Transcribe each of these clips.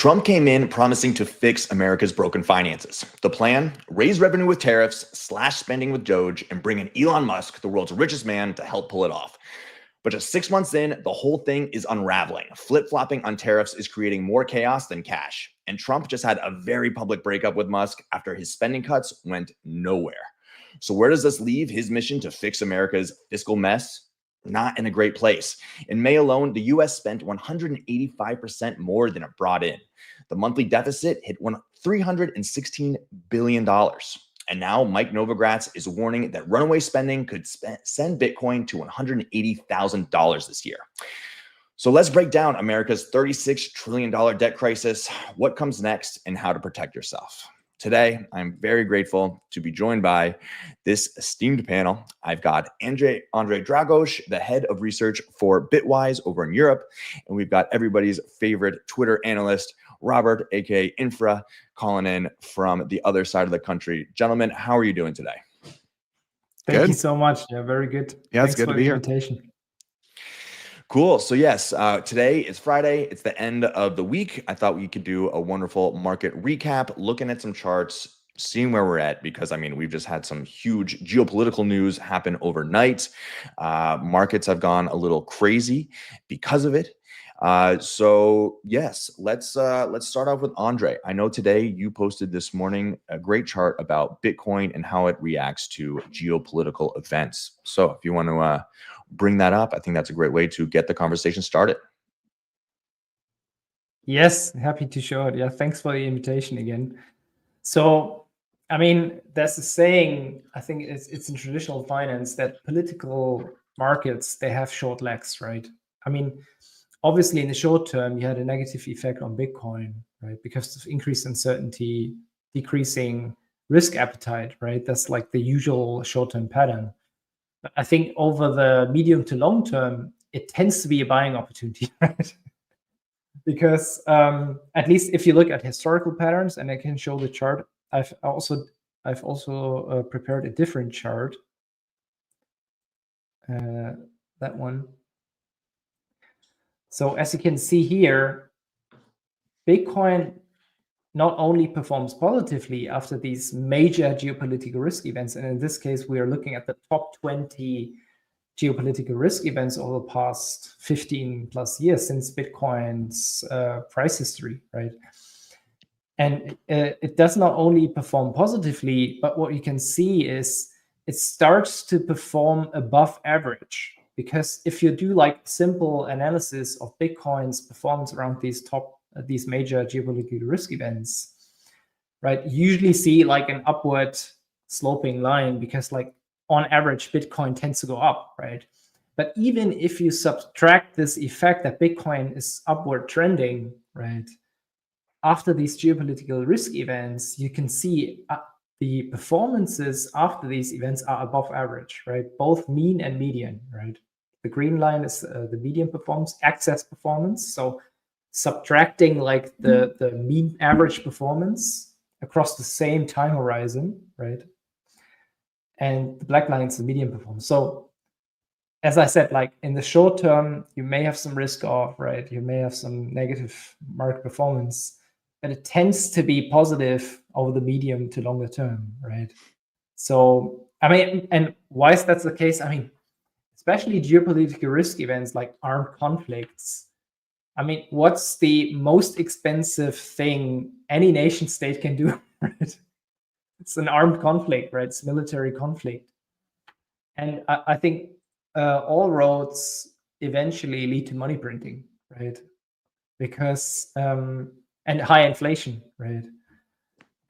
Trump came in promising to fix America's broken finances. The plan? Raise revenue with tariffs, slash spending with Doge, and bring in Elon Musk, the world's richest man, to help pull it off. But just 6 months in, the whole thing is unraveling. Flip-flopping on tariffs is creating more chaos than cash. And Trump just had a very public breakup with Musk after his spending cuts went nowhere. So where does this leave his mission to fix America's fiscal mess? Not in a great place. In May alone, the US spent 185% more than it brought in. The monthly deficit hit $316 billion. And now Mike Novogratz is warning that runaway spending could send Bitcoin to $180,000 this year. So let's break down America's $36 trillion debt crisis, what comes next, and how to protect yourself. Today, I'm very grateful to be joined by this esteemed panel. I've got Andre Dragos, the head of research for Bitwise over in Europe, and we've got everybody's favorite Twitter analyst, Robert, aka Infra, calling in from the other side of the country. Gentlemen, how are you doing today? Thank you so much. Yeah, very good. Yeah, Thanks it's good for to be the here. invitation. Cool. So yes, today is Friday. It's the end of the week. I thought we could do a wonderful market recap, looking at some charts, seeing where we're at, because I mean, we've just had some huge geopolitical news happen overnight. Markets have gone a little crazy because of it. So yes, let's start off with Andre. I know today you posted this morning a great chart about Bitcoin and how it reacts to geopolitical events. So if you want to bring that up, I think that's a great way to get the conversation started. Yes, happy to show it. Yeah, thanks for the invitation again. So, I mean, there's a saying, I think it's in traditional finance, that political markets, they have short legs, right? I mean, obviously in the short term, you had a negative effect on Bitcoin, right? Because of increased uncertainty, decreasing risk appetite, right? That's like the usual short-term pattern. But I think over the medium to long term, it tends to be a buying opportunity, right? Because at least if you look at historical patterns, and I can show the chart, I've also prepared a different chart. That one. So as you can see here, Bitcoin not only performs positively after these major geopolitical risk events, and in this case, we are looking at the top 20 geopolitical risk events over the past 15 plus years since Bitcoin's price history, right? And it does not only perform positively, but what you can see is it starts to perform above average. Because if you do like simple analysis of Bitcoin's performance around these major geopolitical risk events, right, you usually see like an upward sloping line because like on average, Bitcoin tends to go up, right? But even if you subtract this effect that Bitcoin is upward trending, right, after these geopolitical risk events, you can see the performances after these events are above average, right? Both mean and median, right? The green line is the median performance, excess performance. So subtracting like the mean average performance across the same time horizon, right? And the black line is the median performance. So as I said, like in the short term, you may have some risk off, right? You may have some negative market performance, but it tends to be positive over the medium to longer term, right? So, I mean, and why is that the case? I mean, especially geopolitical risk events like armed conflicts. I mean, what's the most expensive thing any nation state can do, right? It's an armed conflict, right? It's military conflict. And I think all roads eventually lead to money printing, right? Because, and high inflation, right?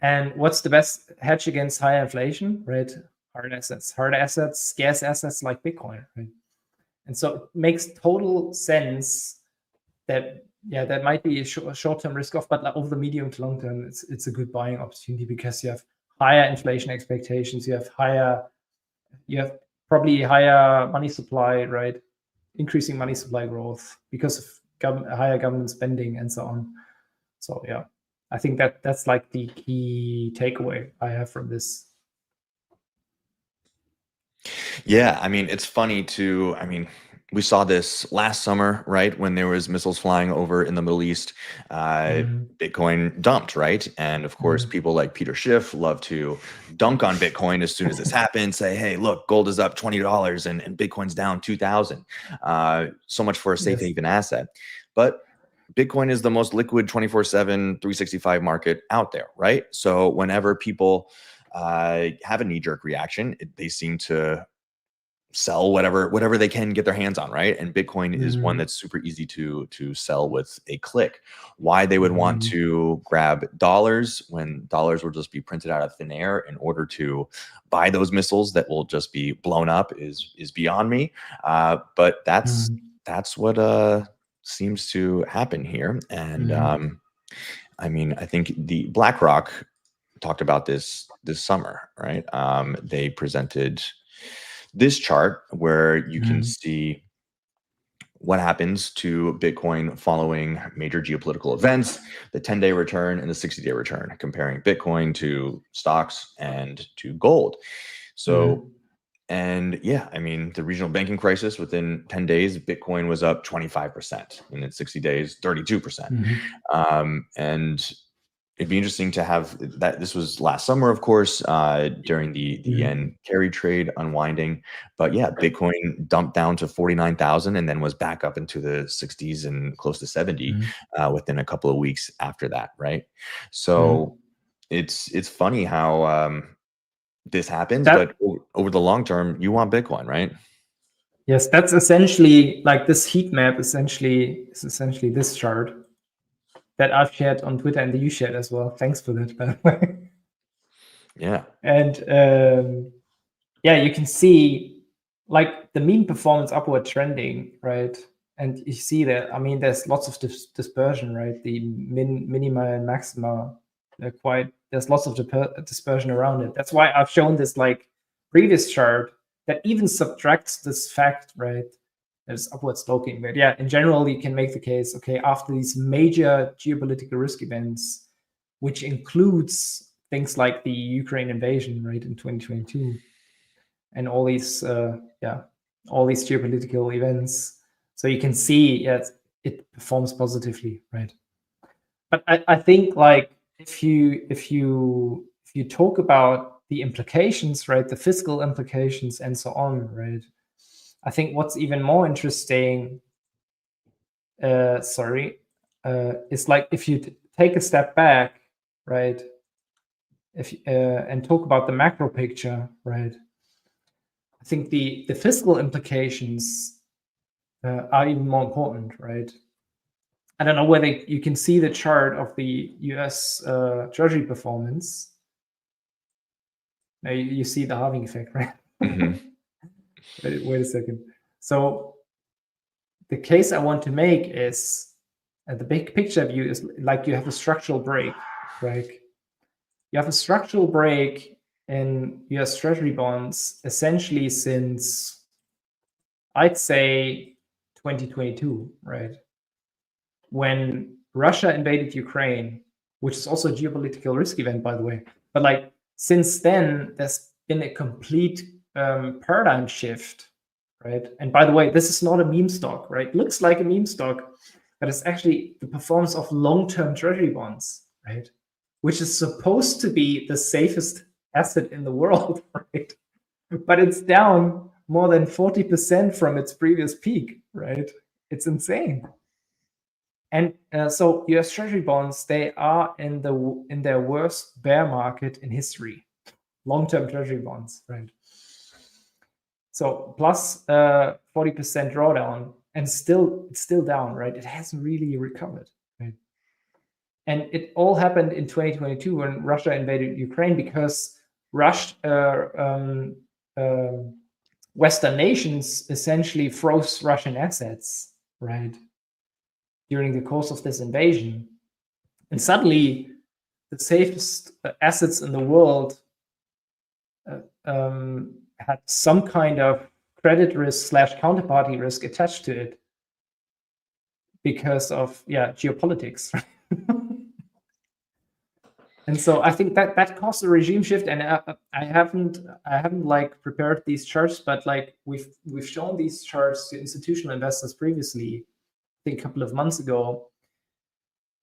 And what's the best hedge against high inflation, right? Hard assets, scarce assets like Bitcoin, right? And so it makes total sense that, yeah, that might be a short-term risk off, but like over the medium to long term, it's a good buying opportunity because you have higher inflation expectations, you have probably higher money supply, right? Increasing money supply growth because of higher government spending and so on. So yeah, I think that's like the key takeaway I have from this. Yeah, I mean, it's funny too. I mean, we saw this last summer, right? When there was missiles flying over in the Middle East, Bitcoin dumped, right? And of course, people like Peter Schiff love to dunk on Bitcoin as soon as this happens, say, hey, look, gold is up $20 and Bitcoin's down 2,000. So much for a safe haven asset. But Bitcoin is the most liquid 24/7, 365 market out there, right? So whenever people have a knee-jerk reaction, they seem to sell whatever they can get their hands on, right? And Bitcoin is one that's super easy to sell with a click. Why they would want to grab dollars when dollars will just be printed out of thin air in order to buy those missiles that will just be blown up is beyond me. But that's what seems to happen here. And I mean, I think the BlackRock talked about this summer, right? They presented this chart where you can see what happens to Bitcoin following major geopolitical events, the 10-day return and the 60-day return, comparing Bitcoin to stocks and to gold. So, and yeah, I mean, the regional banking crisis, within 10 days, Bitcoin was up 25%, and in 60 days, 32%. And it'd be interesting to have that. This was last summer, of course, during the yen carry trade unwinding. But yeah, Bitcoin dumped down to 49,000 and then was back up into the 60s and close to 70 within a couple of weeks after that, right? So it's funny how this happens, but over the long term, you want Bitcoin, right? Yes, that's essentially like this heat map. Is essentially this chart that I've shared on Twitter and you shared as well. Thanks for that, by the way. Yeah. And yeah, you can see like the mean performance upward trending, right? And you see that, I mean, there's lots of dispersion, right? The minima and maxima, there's lots of dispersion around it. That's why I've shown this like previous chart that even subtracts this fact, right? There's upward sloping. But yeah, in general, you can make the case, okay, after these major geopolitical risk events, which includes things like the Ukraine invasion, right, in 2022, and all these geopolitical events. So you can see, yes, it performs positively, right? But I think like if you talk about the implications, right, the fiscal implications and so on, right, I think what's even more interesting, is like if you take a step back, right, and talk about the macro picture, right, I think the fiscal implications are even more important, right? I don't know whether you can see the chart of the US Treasury performance. Now you see the halving effect, right? Wait a second. So the case I want to make is the big picture view is like you have a structural break, right? You have a structural break in US Treasury bonds essentially since, I'd say, 2022, right? When Russia invaded Ukraine, which is also a geopolitical risk event, by the way. But like since then, there's been a complete paradigm shift, right? And by the way, this is not a meme stock, right? It looks like a meme stock, but it's actually the performance of long-term treasury bonds, right? Which is supposed to be the safest asset in the world, right? But it's down more than 40% from its previous peak, right? It's insane. And so US Treasury bonds, they are in their worst bear market in history. Long-term Treasury bonds, right? So plus 40% drawdown, and it's still down, right? It hasn't really recovered, right? And it all happened in 2022 when Russia invaded Ukraine because Western nations essentially froze Russian assets, right, during the course of this invasion. And suddenly, the safest assets in the world had some kind of credit risk / counterparty risk attached to it because of geopolitics. And so I think that caused a regime shift. And I haven't like prepared these charts, but like we've shown these charts to institutional investors previously, I think a couple of months ago.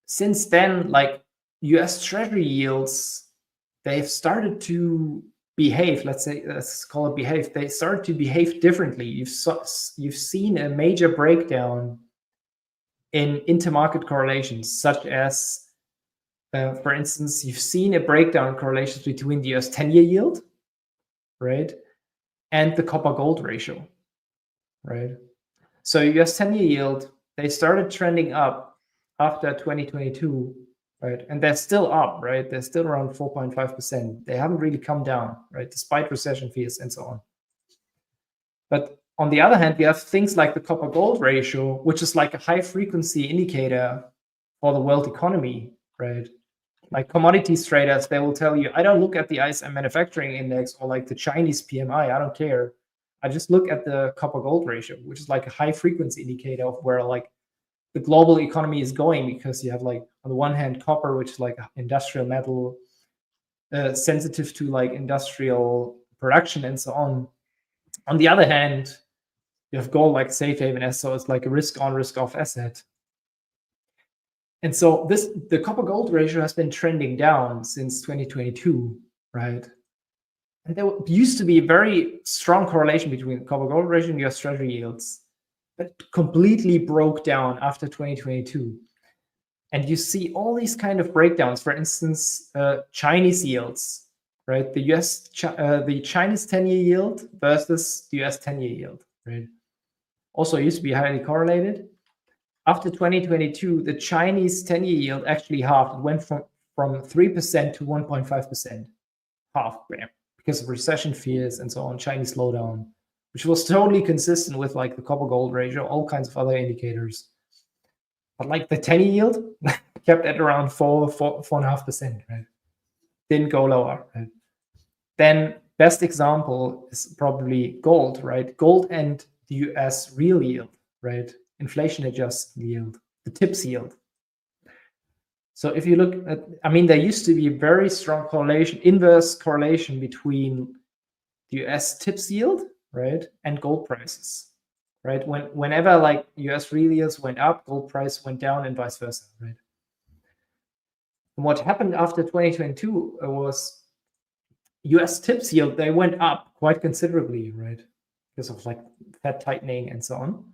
Since then, like US Treasury yields, they've started to behave. Let's call it behave. They started to behave differently. You've seen a major breakdown in intermarket correlations, such as, for instance, you've seen a breakdown in correlations between the US 10-year yield, right, and the copper gold ratio, right? So US 10-year yield, they started trending up after 2022, right? And they're still up, right? They're still around 4.5%. They haven't really come down, right, despite recession fears and so on. But on the other hand, you have things like the copper gold ratio, which is like a high frequency indicator for the world economy, right? Like commodities traders, they will tell you, I don't look at the ISM manufacturing index or like the Chinese PMI. I don't care. I just look at the copper gold ratio, which is like a high frequency indicator of where like the global economy is going, because you have like on the one hand copper, which is like industrial metal, sensitive to like industrial production and so on. On the other hand, you have gold like safe haven, so it's like a risk on, risk off asset. And so the copper gold ratio has been trending down since 2022, right? And there used to be a very strong correlation between copper gold ratio and US Treasury yields, but it completely broke down after 2022. And you see all these kind of breakdowns. For instance, Chinese yields, right? The Chinese 10-year yield versus the US 10-year yield, right? Also used to be highly correlated. After 2022, the Chinese 10-year yield actually halved. It went from 3% to 1.5%, half, because of recession fears and so on, Chinese slowdown, which was totally consistent with like the copper gold ratio, all kinds of other indicators. But like the 10-year yield kept at around 4.5%, right? Didn't go lower, right? Then best example is probably gold, right? Gold and the US real yield, right? Inflation adjusted yield, the TIPS yield. So if you look at, I mean, there used to be a very strong correlation, inverse correlation between the US TIPS yield, right, and gold prices, right? Whenever like US real yields went up, gold price went down, and vice versa, right? And what happened after 2022 was US TIPS yield, they went up quite considerably, right, because of like Fed tightening and so on.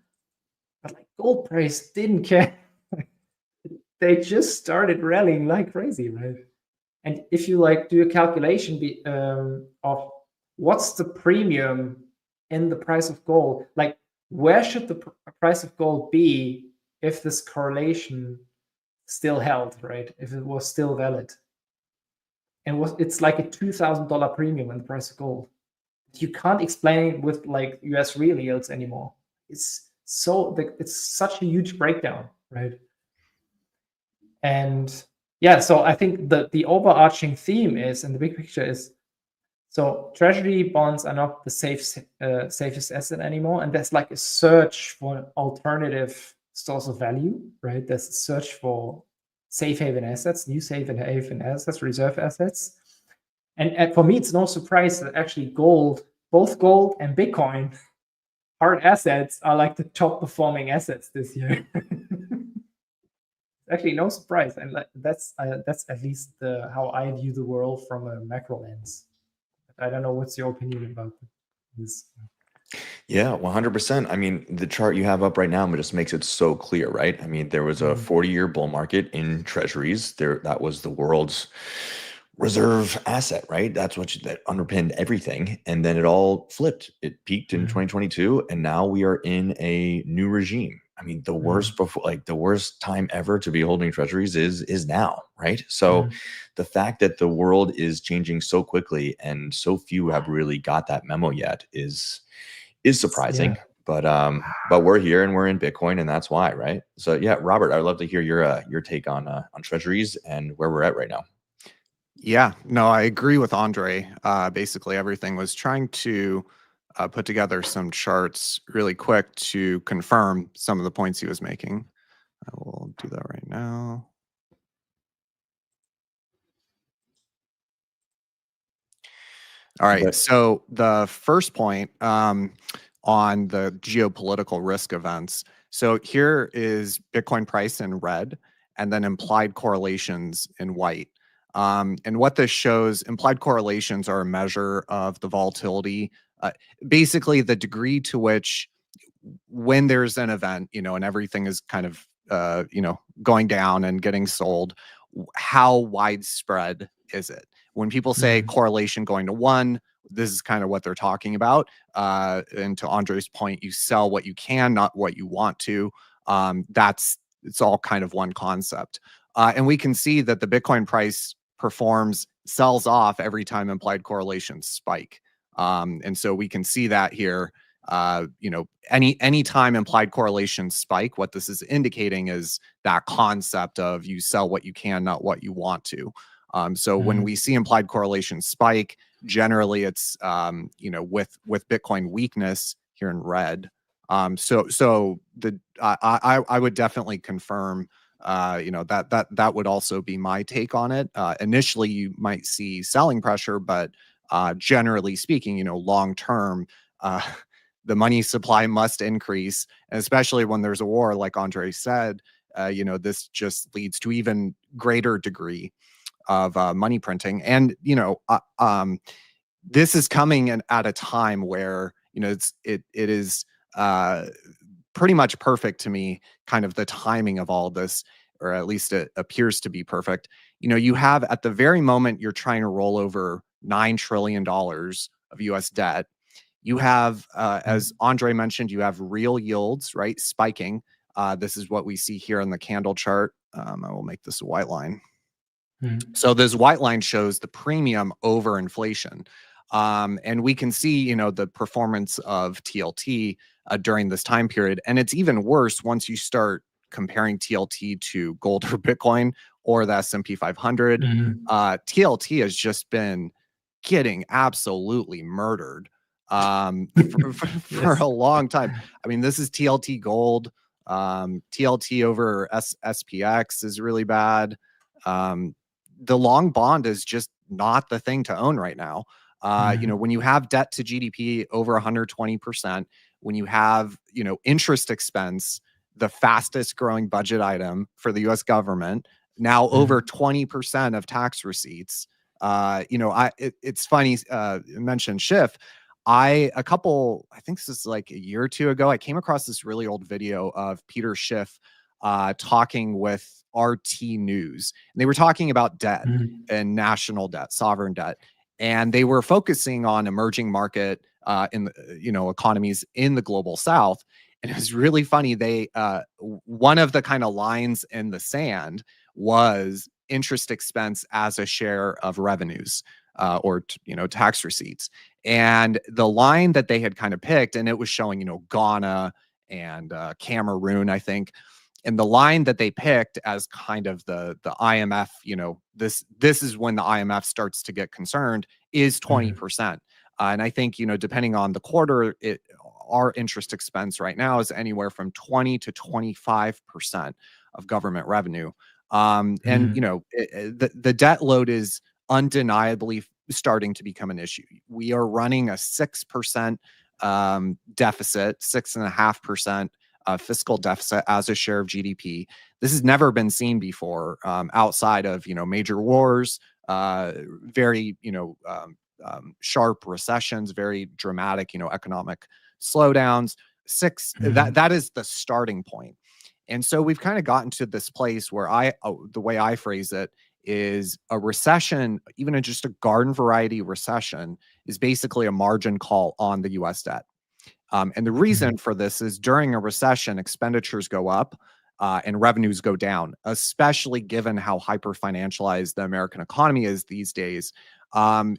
But like gold price didn't care. They just started rallying like crazy, right? And if you like do a calculation of what's the premium in the price of gold, like where should the price of gold be if this correlation still held, right? If it was still valid, and it's like a $2,000 premium in the price of gold. You can't explain it with like US real yields anymore. It's such a huge breakdown, right? And yeah, so I think the overarching theme is, and the big picture is, so treasury bonds are not the safest asset anymore, and there's like a search for alternative source of value, right? There's a search for safe haven assets, new safe haven assets, reserve assets. And for me, it's no surprise that actually both gold and Bitcoin, hard assets, are like the top performing assets this year. Actually no surprise, and that's at least how I view the world from a macro lens. I don't know, what's your opinion about this? Yeah, 100%. I mean, the chart you have up right now just makes it so clear, right? I mean, there was a 40-year bull market in treasuries. That was the world's reserve asset, right? That's that underpinned everything. And then it all flipped. It peaked in 2022, and now we are in a new regime. I mean, the worst the worst time ever to be holding treasuries is now, right? So the fact that the world is changing so quickly and so few have really got that memo yet is surprising. Yeah. But we're here and we're in Bitcoin, and that's why, right? So yeah, Robert, I'd love to hear your take on treasuries and where we're at right now. Yeah, no, I agree with Andre. Basically, everything was trying to put together some charts really quick to confirm some of the points he was making. I will do that right now. All right. But So the first point on the geopolitical risk events. So here is Bitcoin price in red and then implied correlations in white. And what this shows, implied correlations are a measure of the volatility, basically the degree to which when there's an event, and everything is kind of, going down and getting sold, how widespread is it? When people say correlation going to 1, this is kind of what they're talking about. And to Andre's point, you sell what you can, not what you want to. It's all kind of one concept. And we can see that the Bitcoin price sells off every time implied correlations spike. And so we can see that here. Any time implied correlations spike, what this is indicating is that concept of you sell what you can, not what you want to. So when we see implied correlations spike, generally it's with Bitcoin weakness here in red. So I would definitely confirm that would also be my take on it. Initially you might see selling pressure, but generally speaking, long term, the money supply must increase, and especially when there's a war, like Andre said, this just leads to even greater degree of money printing. And this is coming at a time where it is pretty much perfect to me, kind of the timing of all of this, or at least it appears to be perfect. You have at the very moment you're trying to roll over $9 trillion of US debt. You have, as Andre mentioned, you have real yields, right, spiking. This is what we see here in the candle chart. I will make this a white line. So this white line shows the premium over inflation. And we can see, the performance of TLT during this time period. And it's even worse once you start comparing TLT to gold or Bitcoin or the S&P 500. TLT has just been getting absolutely murdered for a long time. I mean, this is TLT gold. TLT over SPX is really bad. The long bond is just not the thing to own right now. When you have debt to GDP over 120%, when you have, interest expense, the fastest growing budget item for the US government, now over 20% of tax receipts. It's funny, you mentioned Schiff. I think this is like a year or two ago, I came across this really old video of Peter Schiff talking with RT News. And they were talking about debt and national debt, sovereign debt. And they were focusing on emerging market economies in the global South. And it was really funny. They one of the kind of lines in the sand was interest expense as a share of revenues or tax receipts. And the line that they had kind of picked, and it was showing Ghana and Cameroon, I think. And the line that they picked as kind of the IMF, this is when the IMF starts to get concerned, is 20%. And I think, depending on the quarter, our interest expense right now is anywhere from 20 to 25% of government revenue. And, the debt load is undeniably starting to become an issue. We are running a 6% deficit, 6.5% fiscal deficit as a share of GDP. This has never been seen before outside of, major wars, very, sharp recessions, very dramatic, economic slowdowns. That is the starting point. And so we've kind of gotten to this place where the way I phrase it is a recession, even just a garden variety recession, is basically a margin call on the US debt. And the reason for this is during a recession, expenditures go up and revenues go down, especially given how hyper-financialized the American economy is these days. You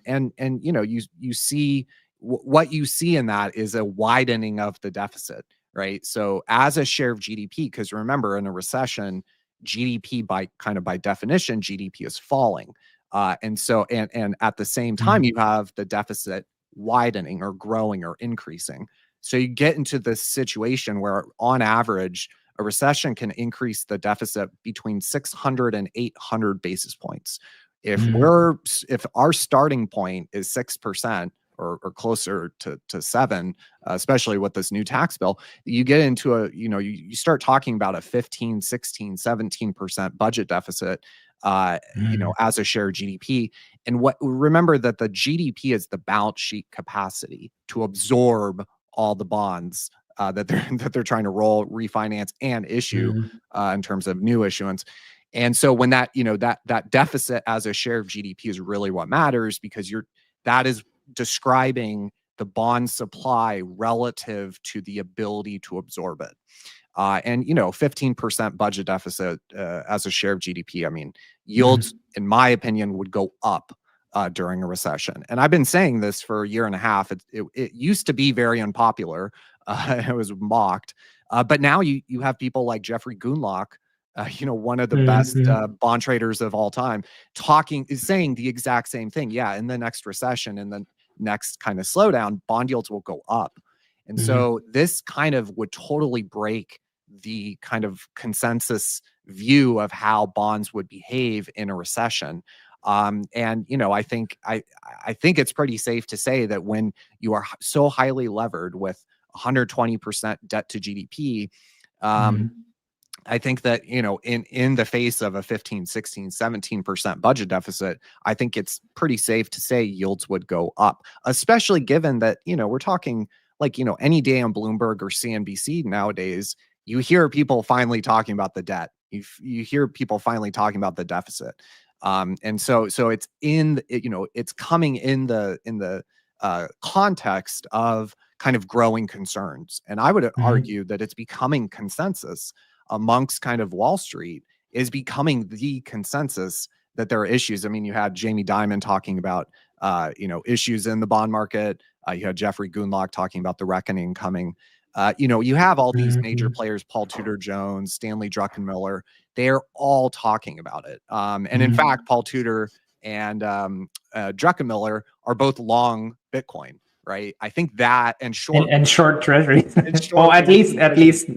see what you see in that is a widening of the deficit, right? So as a share of GDP, because remember, in a recession, GDP by definition, GDP is falling. And at the same time, you have the deficit widening or growing or increasing. So you get into this situation where on average, a recession can increase the deficit between 600 and 800 basis points. If if our starting point is 6% or closer to 7, especially with this new tax bill, you get into you start talking about a 15, 16, 17% budget deficit, as a share of GDP. And remember that the GDP is the balance sheet capacity to absorb all the bonds that they're trying to roll, refinance, and issue in terms of new issuance. And so when that deficit as a share of GDP is really what matters, because that is describing the bond supply relative to the ability to absorb it. And 15% budget deficit as a share of GDP. I mean, yields, in my opinion, would go up during a recession. And I've been saying this for a year and a half. It used to be very unpopular. It was mocked. But now you have people like Jeffrey Gundlach, one of the best bond traders of all time, saying the exact same thing. Yeah, in the next recession, in the next kind of slowdown, bond yields will go up. And so this kind of would totally break the kind of consensus view of how bonds would behave in a recession. And I think it's pretty safe to say that when you are so highly levered with 120% debt to GDP, I think that, in the face of a 15, 16, 17% budget deficit, I think it's pretty safe to say yields would go up, especially given that, we're talking like, any day on Bloomberg or CNBC nowadays, you hear people finally talking about the debt. You hear people finally talking about the deficit. And so it's it's coming in the context of kind of growing concerns. And I would argue that it's becoming consensus amongst kind of Wall Street, is becoming the consensus that there are issues. I mean, you had Jamie Dimon talking about, issues in the bond market. You had Jeffrey Gundlach talking about the reckoning coming. You have all these major players, Paul Tudor Jones, Stanley Druckenmiller. They're all talking about it. And in fact, Paul Tudor and Druckenmiller are both long Bitcoin, right? I think that and short and short Treasury, or at least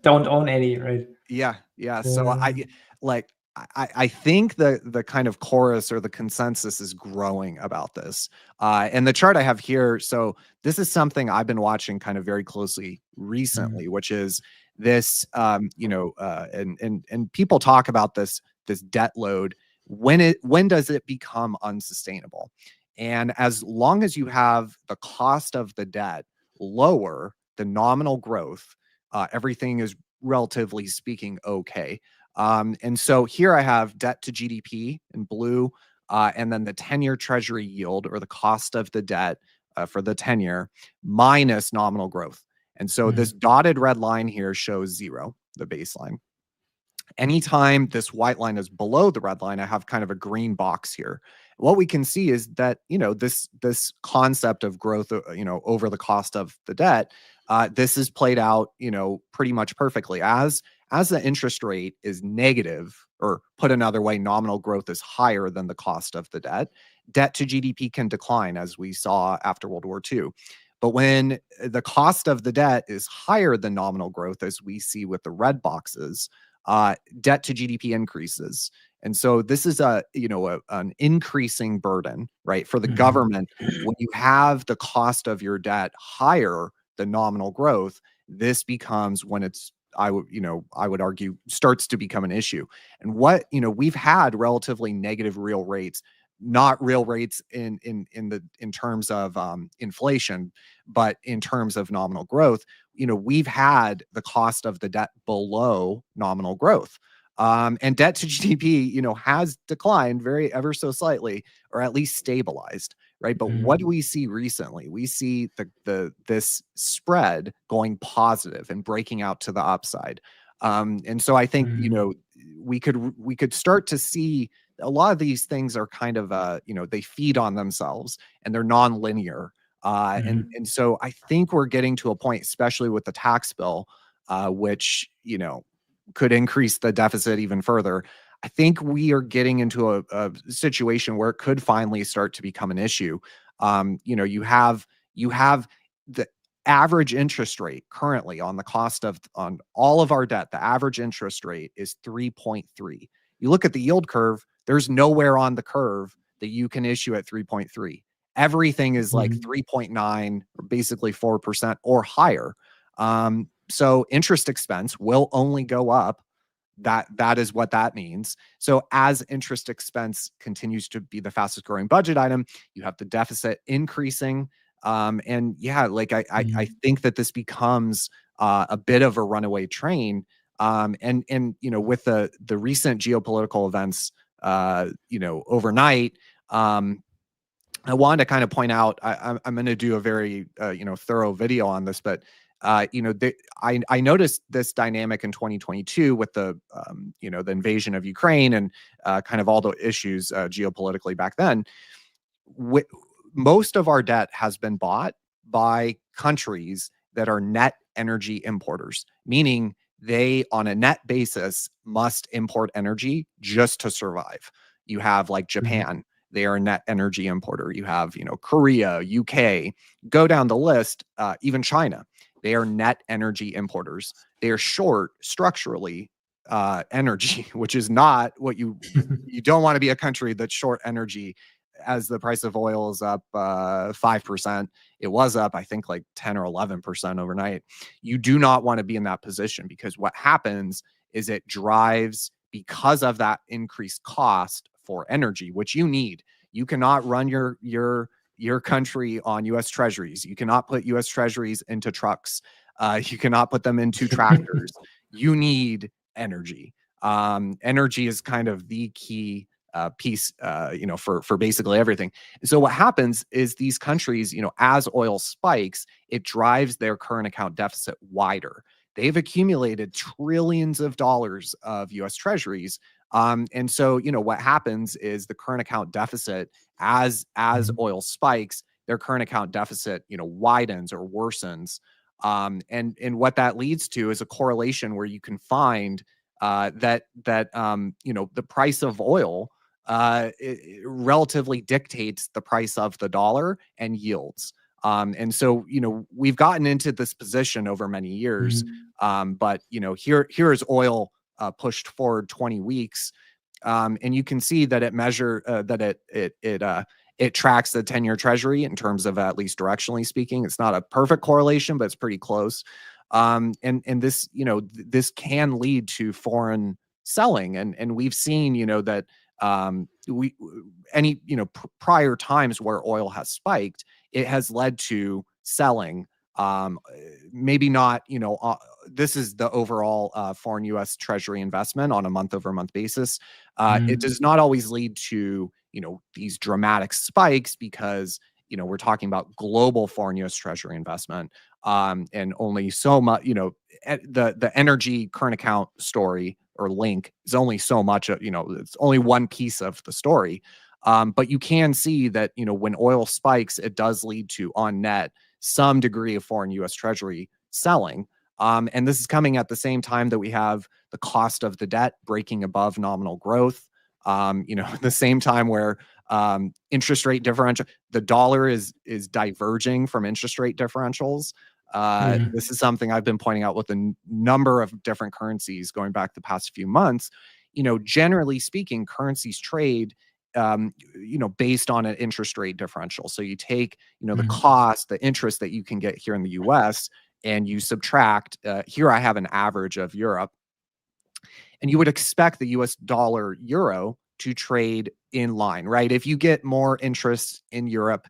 don't own any, right? Yeah. So I think the kind of chorus or the consensus is growing about this. And the chart I have here, so this is something I've been watching kind of very closely recently, which is this, and people talk about this debt load. When does it become unsustainable? And as long as you have the cost of the debt lower the nominal growth, everything is relatively speaking okay. And so here I have debt to GDP in blue, and then the 10-year Treasury yield, or the cost of the debt for the 10-year, minus nominal growth. And so this dotted red line here shows 0, the baseline. Anytime this white line is below the red line, I have kind of a green box here. What we can see is that, this concept of growth, over the cost of the debt, this is played out, pretty much perfectly. As the interest rate is negative, or put another way, nominal growth is higher than the cost of the debt, debt to GDP can decline, as we saw after World War II. But when the cost of the debt is higher than nominal growth, as we see with the red boxes, debt to GDP increases. And so this is an increasing burden, right, for the government. When you have the cost of your debt higher than nominal growth, this becomes, when it's, I would argue, starts to become an issue. And we've had relatively negative real rates, not real rates in terms of inflation, but in terms of nominal growth. We've had the cost of the debt below nominal growth. And debt to GDP, has declined ever so slightly, or at least stabilized, right? But what do we see recently? We see this spread going positive and breaking out to the upside. And so I think, we could start to see a lot of these things are kind of, they feed on themselves and they're non-linear. And so I think we're getting to a point, especially with the tax bill, which, could increase the deficit even further. I think we are getting into a situation where it could finally start to become an issue. You have the average interest rate currently on the cost on all of our debt. The average interest rate is 3.3. You look at the yield curve, there's nowhere on the curve that you can issue at 3.3. Everything is like 3.9 or basically 4% or higher. So interest expense will only go up. That is what that means. So as interest expense continues to be the fastest growing budget item, you have the deficit increasing. And yeah, like I think that this becomes a bit of a runaway train. And you know, with the recent geopolitical events, you know, overnight, I wanted to kind of point out, I'm going to do a very you know, thorough video on this, but you know, I noticed this dynamic in 2022 with the you know, the invasion of Ukraine and kind of all the issues geopolitically back then. Most of our debt has been bought by countries that are net energy importers, meaning they, on a net basis, must import energy just to survive. You have like Japan, they are a net energy importer. You have, you know, Korea, UK, go down the list, even China, they are net energy importers. They are short structurally energy, which is not what you don't want to be a country that's short energy. As the price of oil is up 5%, it was up, I think, like 10 or 11% overnight. You do not want to be in that position, because what happens is it drives, because of that increased cost for energy, which you need. You cannot run your country on U.S. Treasuries. You cannot put U.S. Treasuries into trucks. You cannot put them into tractors. You need energy. Energy is kind of the key piece, you know, for basically everything. So what happens is these countries, you know, as oil spikes, it drives their current account deficit wider. They've accumulated trillions of dollars of U.S. Treasuries. And so, you know, what happens is the current account deficit, as oil spikes, their current account deficit, you know, widens or worsens. And what that leads to is a correlation where you can find that you know, the price of oil it relatively dictates the price of the dollar and yields. And so, you know, we've gotten into this position over many years. But, you know, here is oil pushed forward 20 weeks. And you can see that it tracks the 10-year treasury in terms of, at least directionally speaking. It's not a perfect correlation, but it's pretty close. And this, you know, this can lead to foreign selling. And we've seen, you know, that you know, prior times where oil has spiked, it has led to selling. Maybe not, you know, this is the overall foreign U.S. Treasury investment on a month-over-month basis. It does not always lead to, you know, these dramatic spikes, because, you know, we're talking about global foreign U.S. Treasury investment, and only so much, you know, the energy current account story or link is only so much, you know, it's only one piece of the story. But you can see that, you know, when oil spikes, it does lead to, on net, some degree of foreign U.S. Treasury selling. And this is coming at the same time that we have the cost of the debt breaking above nominal growth. You know, at the same time where interest rate differential, the dollar is diverging from interest rate differentials. This is something I've been pointing out with a number of different currencies going back the past few months. You know, generally speaking, currencies trade, you know, based on an interest rate differential. So you take, you know, the cost, the interest that you can get here in the US, and you subtract, here I have an average of Europe, and you would expect the US dollar euro to trade in line, right? If you get more interest in Europe,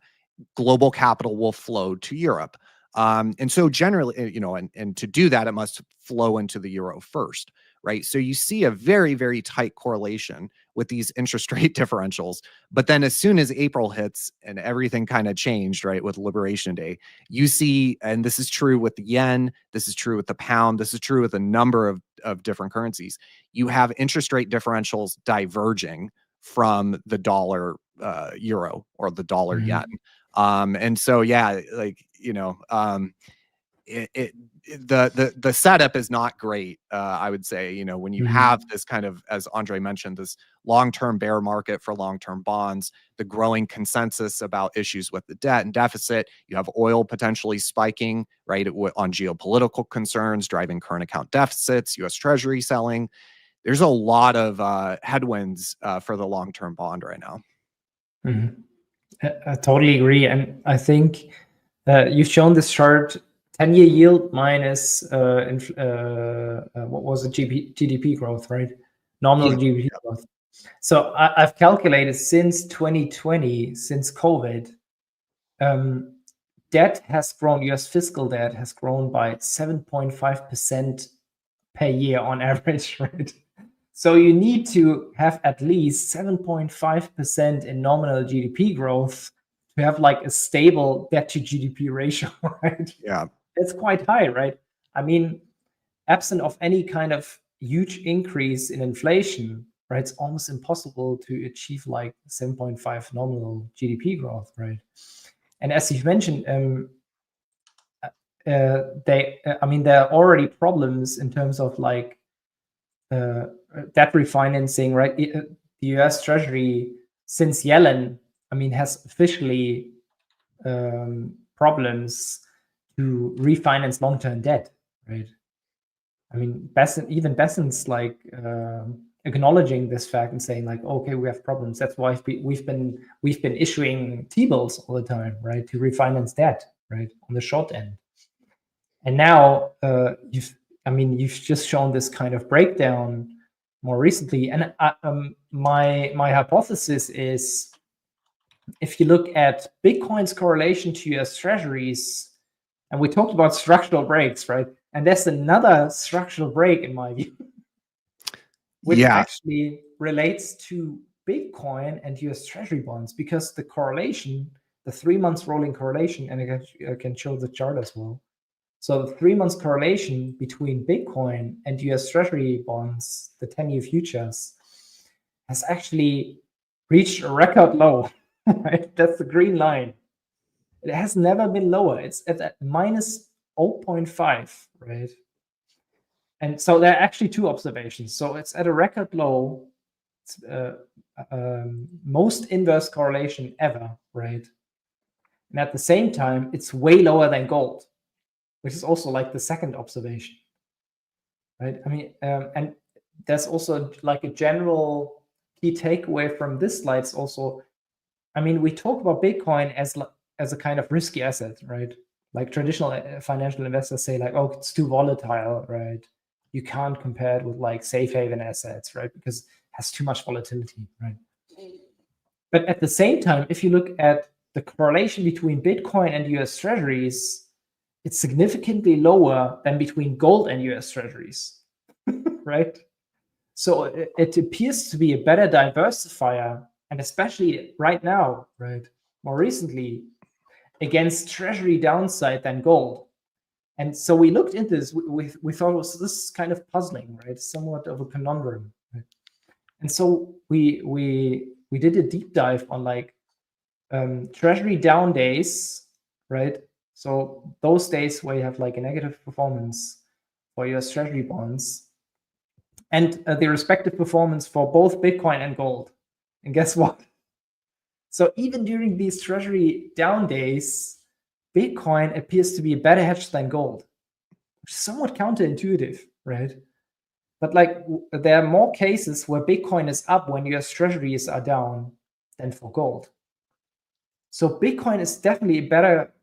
global capital will flow to Europe. And so generally, you know, and to do that, it must flow into the euro first, right? So you see a very, very tight correlation with these interest rate differentials. But then as soon as April hits and everything kind of changed, right, with Liberation Day, you see, and this is true with the yen, this is true with the pound, this is true with a number of different currencies, you have interest rate differentials diverging from the dollar euro or the dollar yen. And so, yeah, like, you know, the setup is not great. I would say, you know, when you have this kind of, as Andre mentioned, this long-term bear market for long-term bonds, the growing consensus about issues with the debt and deficit, you have oil potentially spiking, right, on geopolitical concerns, driving current account deficits, U.S. Treasury selling. there's a lot of headwinds for the long-term bond right now. Mm-hmm. I totally agree. And I think you've shown this chart, 10-year yield minus what was it, GDP growth, right? Nominal GDP growth. So I've calculated since 2020, since COVID, debt has grown, US fiscal debt has grown by 7.5% per year on average, right? So you need to have at least 7.5% in nominal GDP growth to have like a stable debt to GDP ratio, right? Yeah. It's quite high, right? I mean, absent of any kind of huge increase in inflation, right, it's almost impossible to achieve like 7.5 nominal GDP growth, right? And as you've mentioned, I mean, there are already problems in terms of like debt refinancing, right? The US Treasury, since Yellen, I mean, has officially problems to refinance long-term debt, right? I mean, even Besant's like acknowledging this fact and saying like, okay, we have problems. That's why we've been issuing T-bills all the time, right, to refinance debt, right, on the short end. And now you've just shown this kind of breakdown more recently. And my hypothesis is, if you look at Bitcoin's correlation to US Treasuries, and we talked about structural breaks, right? And that's another structural break in my view, which actually relates to Bitcoin and US Treasury bonds, because the correlation, the 3 months rolling correlation, and I can show the chart as well. So the 3 months correlation between Bitcoin and US Treasury bonds, the 10-year futures, has actually reached a record low, right? That's the green line. It has never been lower. It's at minus 0.5, right? And so there are actually two observations. So it's at a record low, it's, most inverse correlation ever, right? And at the same time, it's way lower than gold, which is also like the second observation, right? I mean, and there's also like a general key takeaway from this slide is also, I mean, we talk about Bitcoin as a kind of risky asset, right? Like traditional financial investors say like, oh, it's too volatile, right? You can't compare it with like safe haven assets, right? Because it has too much volatility, right? But at the same time, if you look at the correlation between Bitcoin and US Treasuries, it's significantly lower than between gold and US Treasuries, right? So it appears to be a better diversifier, and especially right now, right, more recently, against Treasury downside than gold. And so we looked into this. We thought this is kind of puzzling, right? Somewhat of a conundrum. Right? And so we did a deep dive on like Treasury down days, right? So those days where you have like a negative performance for US Treasury bonds, and the respective performance for both Bitcoin and gold. And guess what? So even during these Treasury down days, Bitcoin appears to be a better hedge than gold, which is somewhat counterintuitive, right? But like there are more cases where Bitcoin is up when US Treasuries are down than for gold. So Bitcoin is definitely a better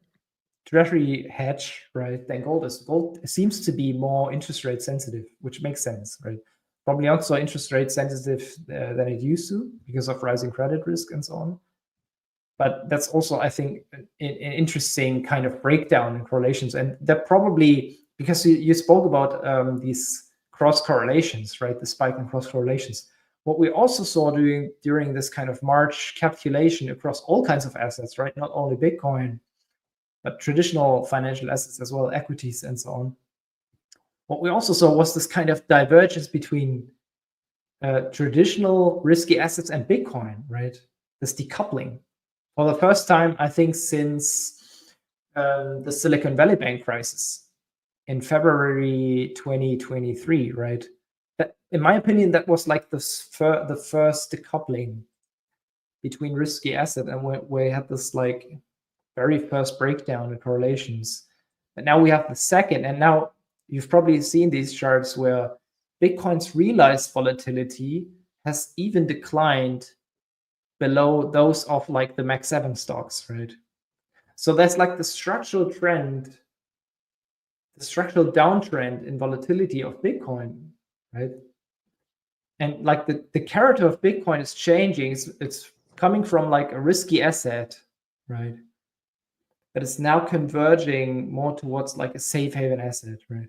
Treasury hedge, right, than gold is. Gold seems to be more interest rate sensitive, which makes sense, right? Probably also interest rate sensitive than it used to because of rising credit risk and so on. But that's also, I think, an interesting kind of breakdown in correlations. And that probably, because you spoke about these cross correlations, right? The spike in cross correlations. What we also saw during this kind of March calculation across all kinds of assets, right? Not only Bitcoin, but traditional financial assets as well, equities and so on. What we also saw was this kind of divergence between traditional risky assets and Bitcoin, right? This decoupling. For the first time, I think, since the Silicon Valley Bank crisis in February 2023, right? That, in my opinion, that was like the first decoupling between risky asset, and where we had this like very first breakdown in correlations. But now we have the second, and now you've probably seen these charts where Bitcoin's realized volatility has even declined below those of like the Max 7 stocks, right? So there's like the structural trend, the structural downtrend in volatility of Bitcoin, right? And like the character of Bitcoin is changing. It's coming from like a risky asset, right? But it's now converging more towards like a safe haven asset, right?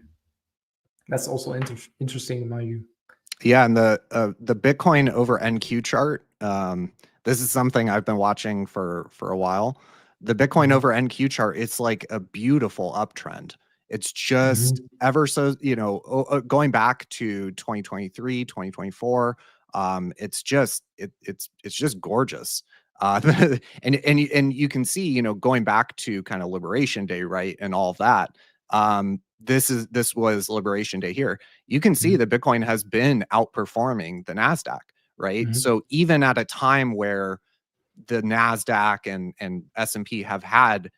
That's also interesting in my view. Yeah, and the Bitcoin over NQ chart. This is something I've been watching for a while. The Bitcoin over NQ chart, it's like a beautiful uptrend. It's just ever so, going back to 2023, 2024. It's just it's just gorgeous. And you can see, going back to kind of Liberation Day, right, and all of that. This was Liberation Day here. You can see that Bitcoin has been outperforming the NASDAQ, right? So even at a time where the NASDAQ and S&P have had,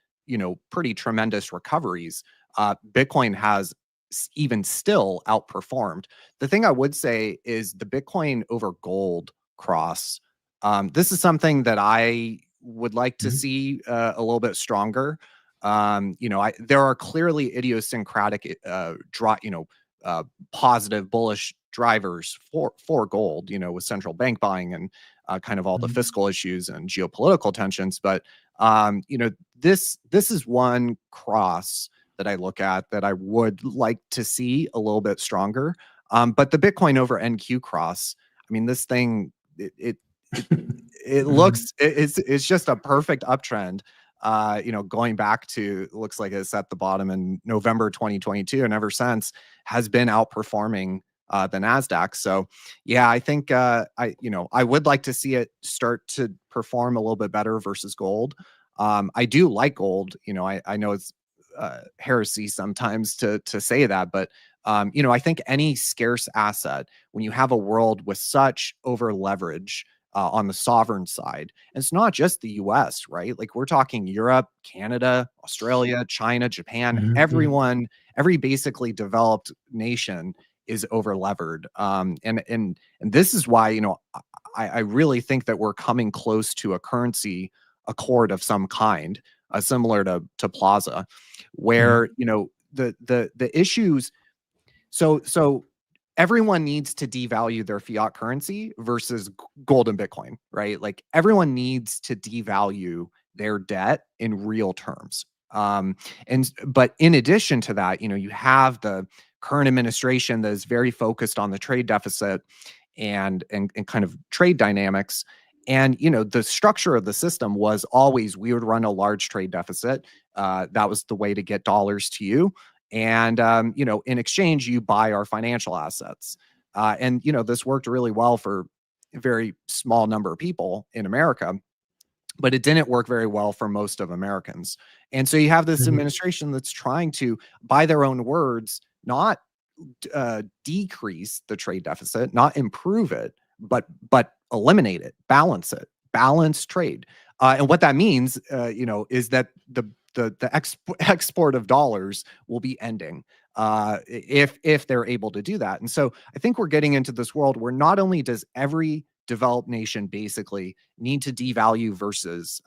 pretty tremendous recoveries, Bitcoin has even still outperformed. The thing I would say is the Bitcoin over gold cross. This is something that I would like to see a little bit stronger. There are clearly idiosyncratic positive bullish drivers for gold, with central bank buying and kind of all the fiscal issues and geopolitical tensions. But this is one cross that I look at that I would like to see a little bit stronger. But the Bitcoin over NQ cross, I mean, this thing, it looks, it's just a perfect uptrend. Going back to, it looks like it's at the bottom in November 2022, and ever since has been outperforming the NASDAQ. So yeah, I think I would like to see it start to perform a little bit better versus gold. I do like gold. I know it's heresy sometimes to say that, but I think any scarce asset, when you have a world with such over leverage on the sovereign side, and it's not just the US, right? Like we're talking Europe, Canada, Australia, China, Japan, every basically developed nation is over levered. And this is why, I really think that we're coming close to a currency accord of some kind, similar to Plaza, where, the issues. So everyone needs to devalue their fiat currency versus gold and Bitcoin, right? Like everyone needs to devalue their debt in real terms. But in addition to that, you have the current administration that is very focused on the trade deficit and kind of trade dynamics. And, the structure of the system was always, we would run a large trade deficit. That was the way to get dollars to you. And, in exchange, you buy our financial assets. And, this worked really well for a very small number of people in America, but it didn't work very well for most of Americans. And so you have this administration that's trying to, by their own words, not decrease the trade deficit, not improve it, but eliminate it, balance trade. And what that means, is that the export of dollars will be ending if they're able to do that. And so I think we're getting into this world where not only does every developed nation basically need to devalue versus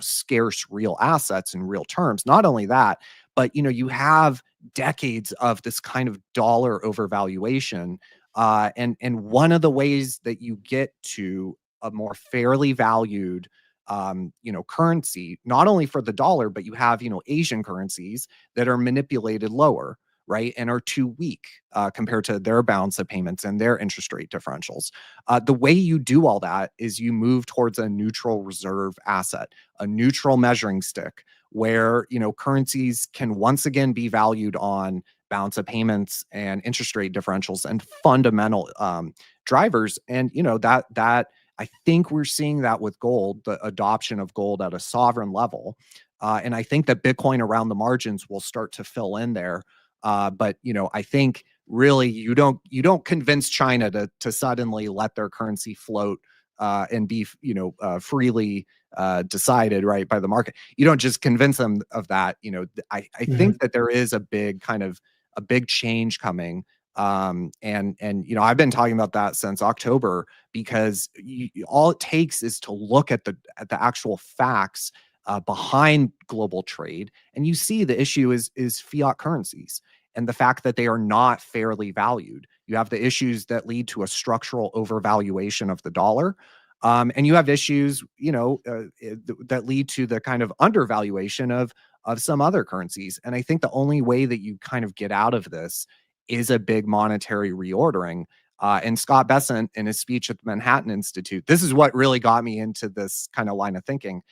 scarce real assets in real terms, not only that, but you have decades of this kind of dollar overvaluation. And one of the ways that you get to a more fairly valued currency, not only for the dollar, but you have, Asian currencies that are manipulated lower, right, and are too weak compared to their balance of payments and their interest rate differentials. The way you do all that is you move towards a neutral reserve asset, a neutral measuring stick, where, currencies can once again be valued on balance of payments and interest rate differentials and fundamental drivers. And, that I think we're seeing that with gold, the adoption of gold at a sovereign level. And I think that Bitcoin around the margins will start to fill in there. But I think really you don't convince China to suddenly let their currency float and be freely decided right by the market. You don't just convince them of that. I think that there is a big change coming And I've been talking about that since October, because all it takes is to look at the actual facts behind global trade, and you see the issue is fiat currencies and the fact that they are not fairly valued. You have the issues that lead to a structural overvaluation of the dollar. And you have issues, that lead to the kind of undervaluation of some other currencies. And I think the only way that you kind of get out of this is a big monetary reordering. And Scott Bessent, in his speech at the Manhattan Institute, this is what really got me into this kind of line of thinking,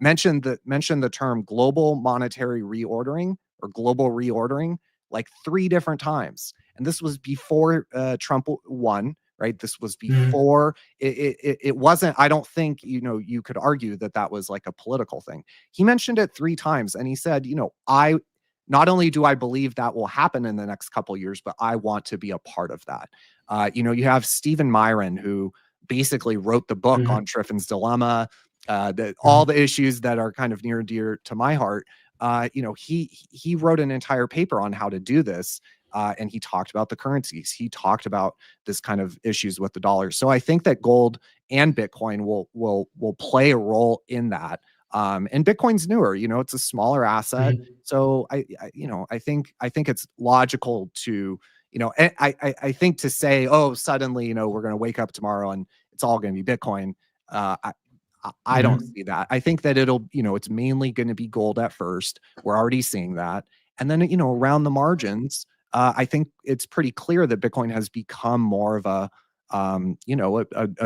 mentioned the term global monetary reordering or global reordering like 3 different times. And this was before Trump won, right? This was before it wasn't, I don't think, you could argue that that was like a political thing. He mentioned it 3 times, and he said, I not only do I believe that will happen in the next couple of years, but I want to be a part of that. You have Stephen Myron, who basically wrote the book on Triffin's Dilemma, all the issues that are kind of near and dear to my heart. He wrote an entire paper on how to do this. And he talked about the currencies. He talked about this kind of issues with the dollar. So I think that gold and Bitcoin will play a role in that. And Bitcoin's newer, it's a smaller asset. So I think it's logical to, I think to say, oh, suddenly, we're going to wake up tomorrow and it's all going to be Bitcoin. I don't see that. I think that it's mainly going to be gold at first. We're already seeing that. And then, around the margins, I think it's pretty clear that Bitcoin has become more of a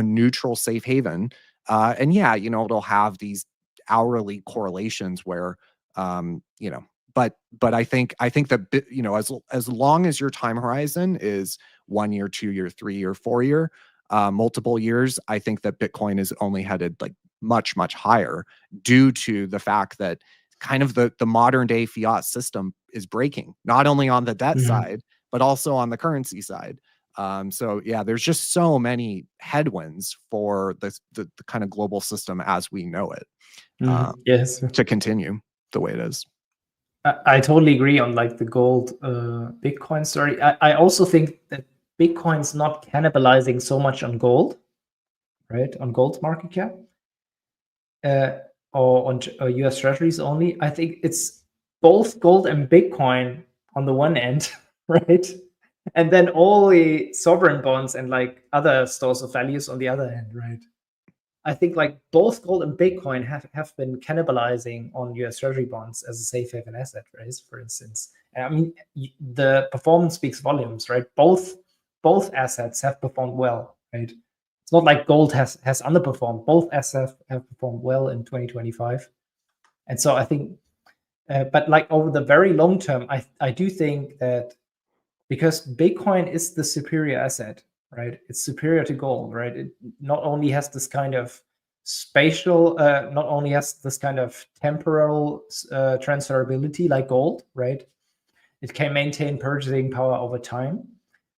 neutral safe haven. And yeah, it'll have these hourly correlations where, but I think that, as long as your time horizon is 1 year, 2 year, 3 year, 4 year, multiple years, I think that Bitcoin is only headed like much, much higher, due to the fact that kind of the modern day fiat system is breaking, not only on the debt side, but also on the currency side. So yeah, there's just so many headwinds for the kind of global system as we know it, yes, to continue the way it is. I totally agree on like the gold Bitcoin story. I also think that Bitcoin's not cannibalizing so much on gold, right? On gold's market cap, or on US Treasuries only. I think it's both gold and Bitcoin on the one end, right? And then all the sovereign bonds and like other stores of values on the other end, right? I think like both gold and Bitcoin have been cannibalizing on US Treasury bonds as a safe haven asset, right? For instance, and I mean, the performance speaks volumes, right? Both assets have performed well, right? It's not like gold has underperformed. Both assets have performed well in 2025, and so I think, but like over the very long term, I do think that because Bitcoin is the superior asset, right? It's superior to gold, right? It not only has this kind of spatial, not only has this kind of temporal transferability like gold, right? It can maintain purchasing power over time,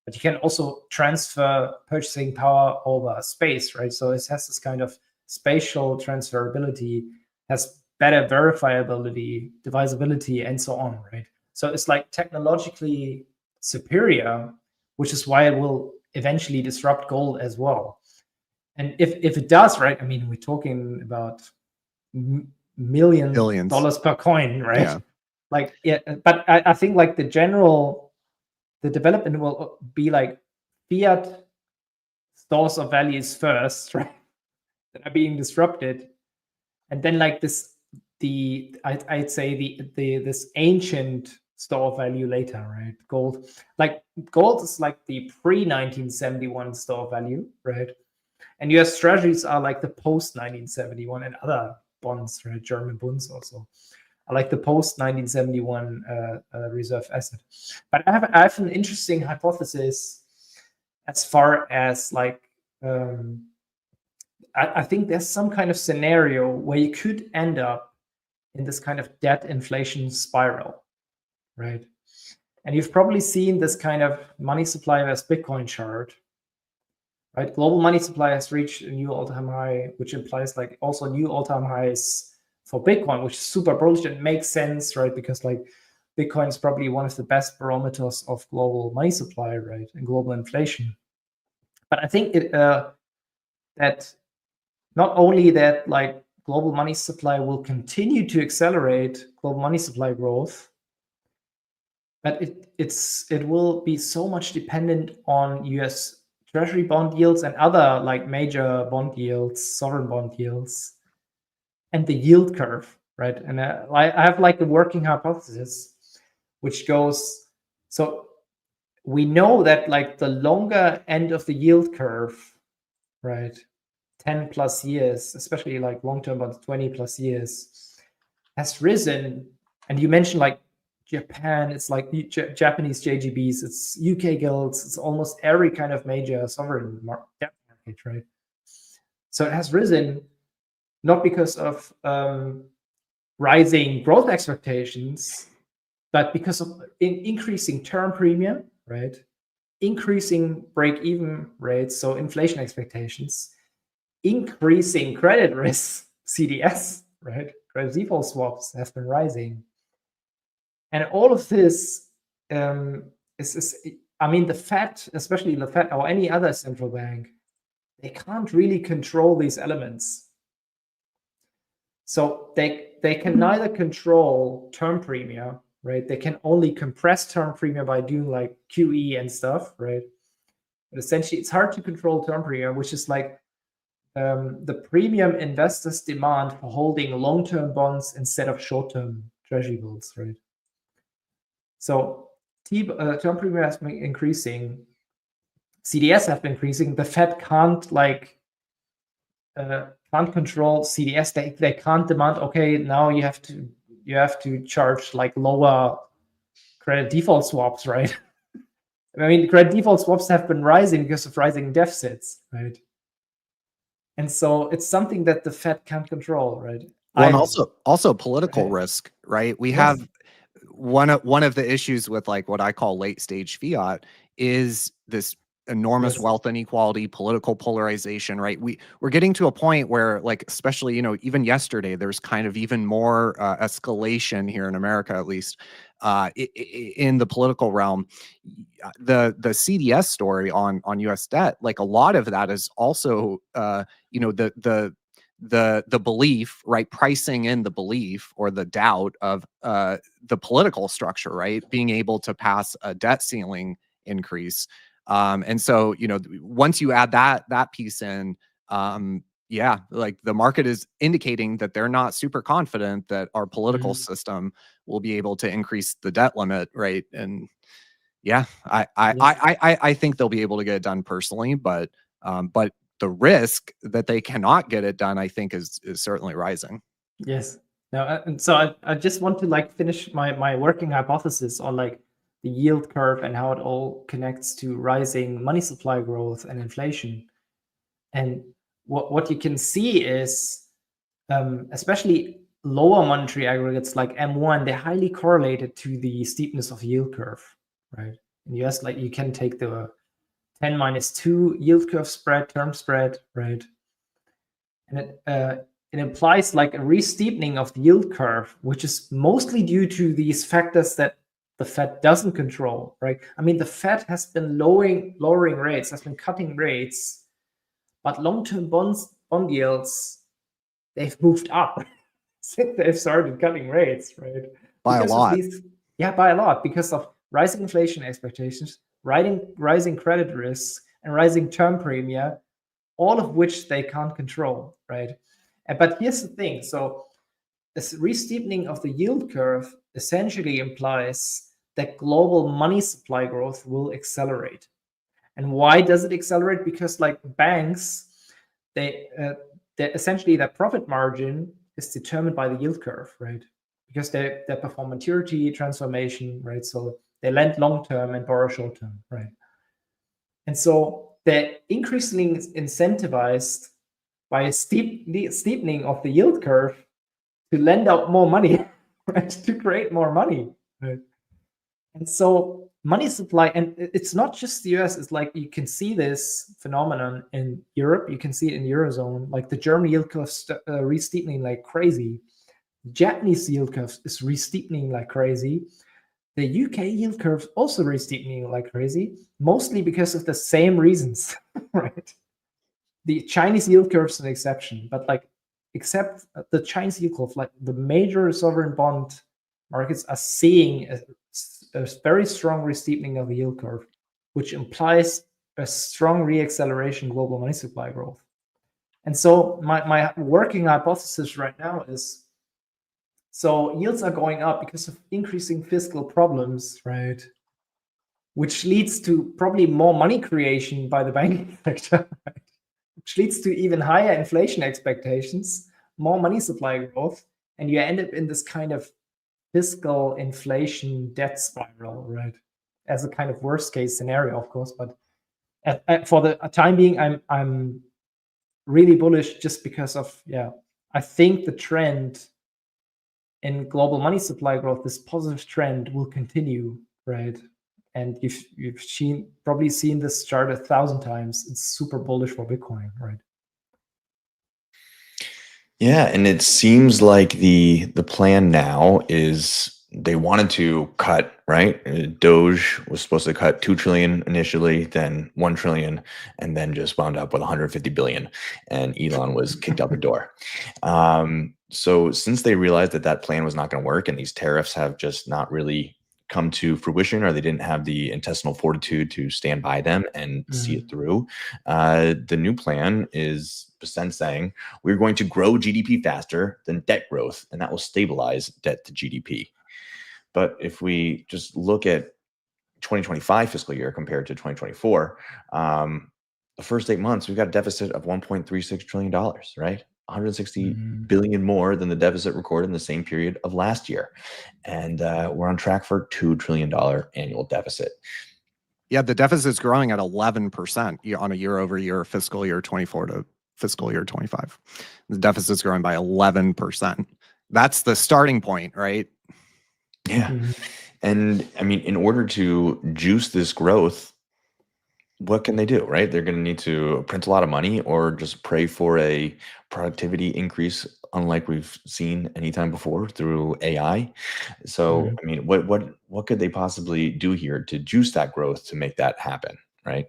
but you can also transfer purchasing power over space, right? So it has this kind of spatial transferability, has better verifiability, divisibility, and so on, right? So it's like technologically superior, which is why it will eventually disrupt gold as well. And if it does, right? I mean, we're talking about millions dollars per coin, right? Yeah. Like, yeah, but I think like the development will be like fiat stores of values first, right? That are being disrupted, and then like I'd say this ancient store of value later, right? Gold, like gold is like the pre-1971 store of value, right? And US Treasuries are like the post-1971, and other bonds, right? German bonds also are like the post-1971 reserve asset. But I have an interesting hypothesis as far as like, I think there's some kind of scenario where you could end up in this kind of debt inflation spiral, right? And you've probably seen this kind of money supply versus Bitcoin chart, right? Global money supply has reached a new all-time high, which implies like also new all-time highs for Bitcoin, which is super bullish and makes sense, right? Because like Bitcoin is probably one of the best barometers of global money supply, right, and global inflation. But I think that not only that, like, global money supply will continue to accelerate global money supply growth, but it will be so much dependent on US Treasury bond yields and other like major bond yields, sovereign bond yields, and the yield curve, right? And I have like a working hypothesis, which goes, so we know that like the longer end of the yield curve, right, 10 plus years, especially like long-term bonds, 20 plus years, has risen. And you mentioned like Japan, it's like Japanese JGBs, it's UK gilts, it's almost every kind of major sovereign debt market, right? So it has risen not because of rising growth expectations, but because of increasing term premium, right? Increasing break-even rates, so inflation expectations, increasing credit risk, CDS, right? Credit default swaps have been rising. And all of this is, I mean, the Fed, especially the Fed or any other central bank, they can't really control these elements. So they can neither control term premium, right? They can only compress term premium by doing like QE and stuff, right? But essentially, it's hard to control term premium, which is like the premium investors demand for holding long-term bonds instead of short-term treasury bills, right? So term premium has been increasing, CDS have been increasing. The Fed can't like can't control CDS. They can't demand, okay, now you have to charge like lower credit default swaps, right? I mean, credit default swaps have been rising because of rising deficits, right? And so it's something that the Fed can't control, right? Well, and also political risk, right? We have one of the issues with like what I call late stage fiat is this enormous wealth inequality, political polarization, right? We're getting to a point where, like, especially, you know, even yesterday, there's kind of even more escalation here in America, at least, in the political realm. The CDS story on U.S. debt, like a lot of that is also, you know, the belief, right? Pricing in the belief or the doubt of the political structure, right? Being able to pass a debt ceiling increase. And so, you know, once you add that piece in, yeah, like the market is indicating that they're not super confident that our political system will be able to increase the debt limit, right? And yeah, I think they'll be able to get it done personally, but the risk that they cannot get it done, I think, is certainly rising. Yes. Now, and so I just want to like finish my working hypothesis on like the yield curve and how it all connects to rising money supply growth and inflation. And what you can see is, especially lower monetary aggregates like M1, they're highly correlated to the steepness of yield curve, right? In the US, like you can take the 10-2 yield curve spread, term spread, right? And it implies like a re-steepening of the yield curve, which is mostly due to these factors that the Fed doesn't control, right? I mean, the Fed has been lowering rates, has been cutting rates, but long-term bond yields, they've moved up since they've started cutting rates, right? By a lot. By a lot, because of rising inflation expectations, rising credit risks, and rising term premia, all of which they can't control, right? But here's the thing. So this re-steepening of the yield curve essentially implies that global money supply growth will accelerate. And why does it accelerate? Because like banks, they essentially their profit margin is determined by the yield curve, right? Because they perform maturity transformation, right? So they lend long-term and borrow short-term, right? And so they're increasingly incentivized by a steepening of the yield curve to lend out more money, right? To create more money, right? And so money supply, and it's not just the US, it's like you can see this phenomenon in Europe, you can see it in Eurozone, like the German yield curve re-steepening like crazy. Japanese yield curve is re-steepening like crazy. the UK yield curve also very steepening like crazy, mostly because of the same reasons, right? The Chinese yield curve is an exception, but like, except the Chinese yield curve, like the major sovereign bond markets are seeing a very strong re-steepening of the yield curve, which implies a strong re-acceleration global money supply growth. And so my working hypothesis right now is, so yields are going up because of increasing fiscal problems, right? Which leads to probably more money creation by the banking sector, right? Which leads to even higher inflation expectations, more money supply growth, and you end up in this kind of fiscal inflation debt spiral, right? As a kind of worst case scenario, of course. But for the time being, I'm really bullish just because of, I think the trend in global money supply growth, this positive trend, will continue, right? And you've probably seen this chart 1,000 times. It's super bullish for Bitcoin, right? Yeah, and it seems like the plan now is they wanted to cut, right? Doge was supposed to cut 2 trillion initially, then 1 trillion, and then just wound up with 150 billion. And Elon was kicked out the door. So since they realized that that plan was not going to work, and these tariffs have just not really come to fruition, or they didn't have the intestinal fortitude to stand by them and see it through, the new plan is percent saying we're going to grow GDP faster than debt growth, and that will stabilize debt to GDP. But if we just look at 2025 fiscal year compared to 2024, the first 8 months, we've got a deficit of $1.36 trillion, right? 160 billion more than the deficit recorded in the same period of last year. And we're on track for $2 trillion annual deficit. Yeah, the deficit's growing at 11% on a year-over-year fiscal year 24 to fiscal year 25. The deficit's growing by 11%. That's the starting point, right? Yeah. And I mean, in order to juice this growth, what can they do, right? They're going to need to print a lot of money or just pray for a productivity increase, unlike we've seen anytime before through AI. So, I mean, what could they possibly do here to juice that growth to make that happen, right?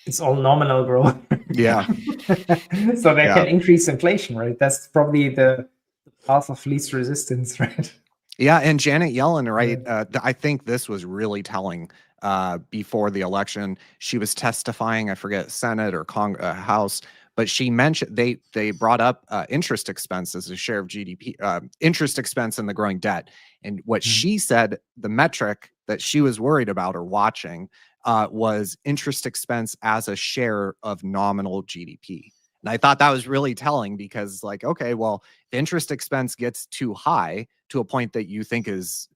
It's all nominal growth. Yeah. So they can increase inflation, right? That's probably the path of least resistance, right? Yeah, and Janet Yellen, right? I think this was really telling. Before the election, she was testifying. I forget Senate or House, but she mentioned they brought up interest expense as a share of GDP, interest expense and the growing debt. And what she said, the metric that she was worried about or watching was interest expense as a share of nominal GDP. And I thought that was really telling because, like, okay, well, if interest expense gets too high to a point that you think is,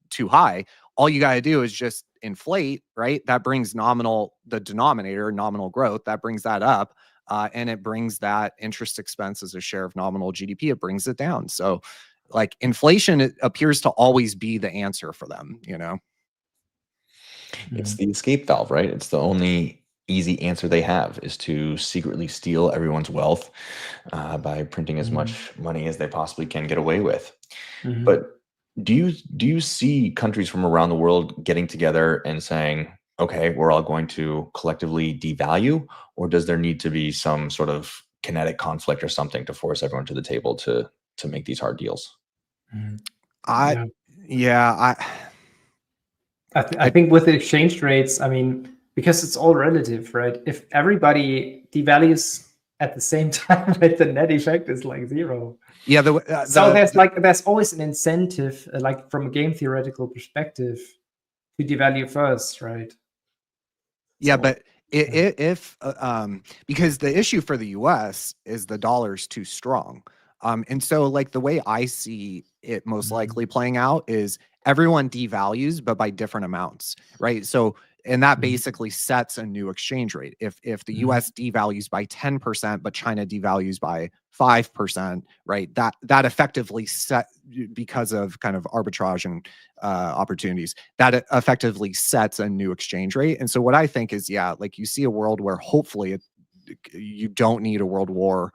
too high, all you got to do is just inflate, right? That brings the denominator, nominal growth, that brings that up. And it brings that interest expense as a share of nominal GDP, it brings it down. So like inflation, it appears to always be the answer for them, It's the escape valve, right? It's the only easy answer they have is to secretly steal everyone's wealth by printing as much money as they possibly can get away with. But do you see countries from around the world getting together and saying, okay, we're all going to collectively devalue, or does there need to be some sort of kinetic conflict or something to force everyone to the table to make these hard deals? I think with the exchange rates, I mean, because it's all relative, right? If everybody devalues at the same time, right, the net effect is like zero. Yeah. So there's always an incentive, like from a game theoretical perspective, to devalue first, right? Yeah, but if because the issue for the US is the dollar's too strong. And so like the way I see it most likely playing out is everyone devalues, but by different amounts, right? So, and that basically sets a new exchange rate. If the US devalues by 10%, but China devalues by 5%, right? That effectively set, because of kind of arbitrage and opportunities, that effectively sets a new exchange rate. And so what I think is, like you see a world where hopefully you don't need a world war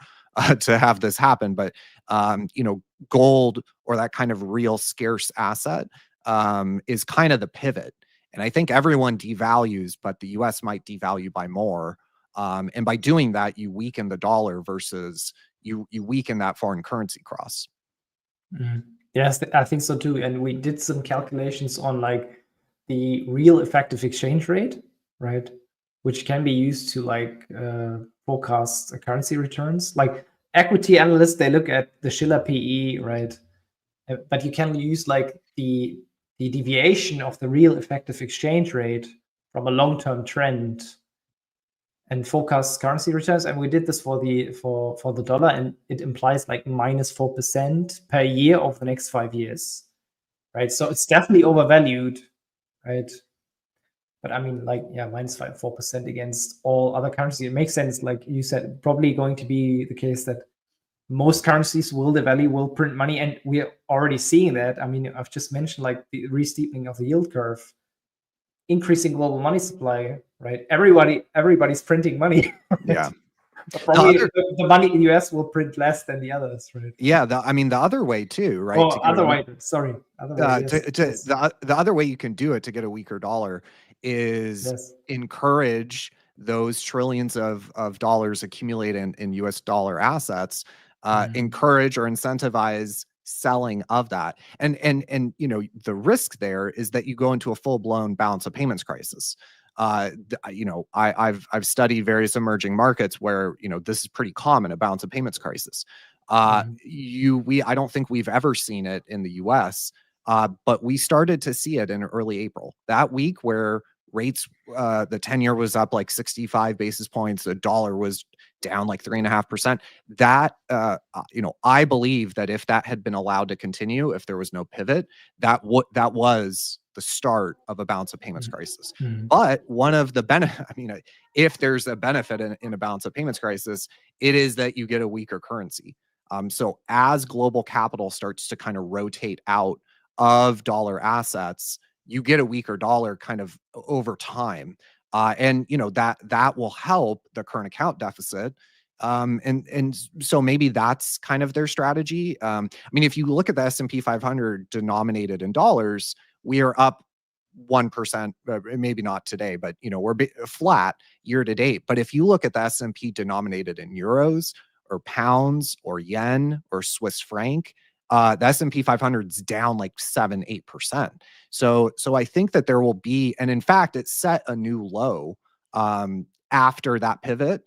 to have this happen, but gold or that kind of real scarce asset is kind of the pivot. And I think everyone devalues, but the US might devalue by more. And by doing that, you weaken the dollar versus you weaken that foreign currency cross. Yes, I think so too. And we did some calculations on like the real effective exchange rate, right? Which can be used to like forecast currency returns. Like equity analysts, they look at the Schiller PE, right? But you can use like the deviation of the real effective exchange rate from a long-term trend and forecast currency returns. And we did this for the dollar, and it implies like -4% per year over the next 5 years, right? So it's definitely overvalued, right? But I mean, like, yeah, -4% against all other currencies. It makes sense. Like you said, probably going to be the case that most currencies will devalue, will print money, and we're already seeing that. I mean, I've just mentioned like the re-steepening of the yield curve, increasing global money supply, right? Everybody's printing money. Right? Yeah. But probably the money in the US will print less than the others, right? Yeah, I mean the other way too, right? Oh, otherwise, sorry. The other way you can do it to get a weaker dollar is encourage those trillions of dollars accumulate in US dollar assets, encourage or incentivize selling of that. And you know, the risk there is that you go into a full-blown balance of payments crisis. You know, I've studied various emerging markets where, you know, this is pretty common, a balance of payments crisis. I don't think we've ever seen it in the US, but we started to see it in early April. That week where rates, the 10-year was up like 65 basis points, the dollar was down like 3.5%. That, you know, I believe that if that had been allowed to continue, if there was no pivot, that was the start of a balance of payments crisis. But one of the benefits, I mean, if there's a benefit in a balance of payments crisis, it is that you get a weaker currency. So as global capital starts to kind of rotate out of dollar assets, you get a weaker dollar kind of over time. And you know, that will help the current account deficit. And so maybe that's kind of their strategy. I mean, if you look at the S&P 500 denominated in dollars, we are up 1%, maybe not today, but you know, we're flat year to date. But if you look at the S&P denominated in euros or pounds or yen or Swiss franc, the S&P 500 is down like 7-8%. So I think that there will be, and in fact, it set a new low after that pivot.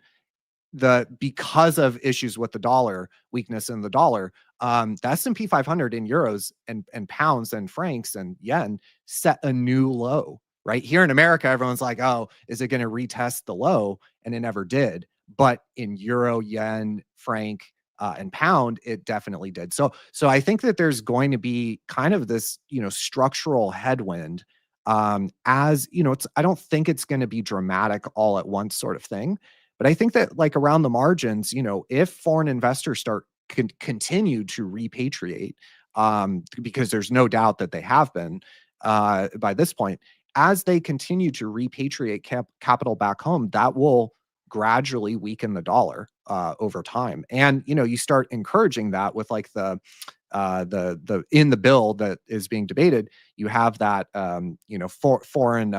Because of issues with the dollar, weakness in the dollar, the S&P 500 in euros and pounds and francs and yen set a new low. Right here in America, everyone's like, "Oh, is it going to retest the low?" And it never did. But in euro, yen, franc, and pound, it definitely did. So I think that there's going to be kind of this, you know, structural headwind. As you know, I don't think it's going to be dramatic all at once sort of thing. But I think that like around the margins, you know, if foreign investors continue to repatriate, because there's no doubt that they have been by this point, as they continue to repatriate capital back home, that will gradually weaken the dollar over time. And you know, you start encouraging that with like the in the bill that is being debated, you have that you know, foreign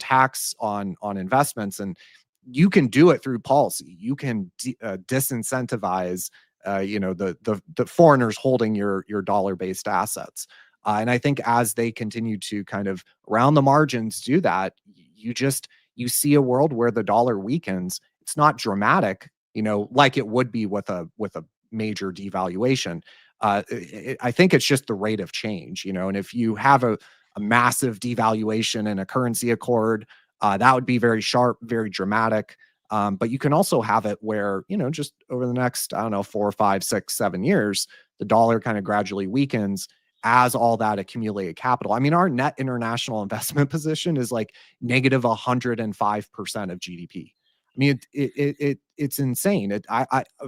tax on investments, and you can do it through policy. You can disincentivize, you know, the foreigners holding your dollar-based assets. And I think as they continue to kind of around the margins do that, you see a world where the dollar weakens. It's not dramatic, you know, like it would be with a major devaluation. I think it's just the rate of change, you know. And if you have a massive devaluation in a currency accord, that would be very sharp, very dramatic. But you can also have it where, you know, just over the next, I don't know, 4, 5, 6, 7 years, the dollar kind of gradually weakens as all that accumulated capital. I mean, our net international investment position is like negative 105% of GDP. I mean, it's insane.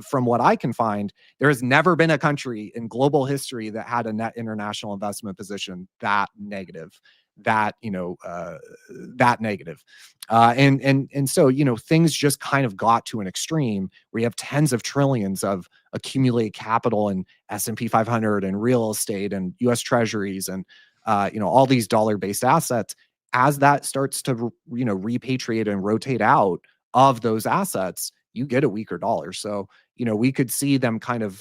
From what I can find, there has never been a country in global history that had a net international investment position that negative. That, you know, that negative. And so, you know, things just kind of got to an extreme where you have tens of trillions of accumulated capital in S&P 500 and real estate and US treasuries. And all these dollar-based assets, as that starts to, repatriate and rotate out of those assets, you get a weaker dollar. So, we could see them kind of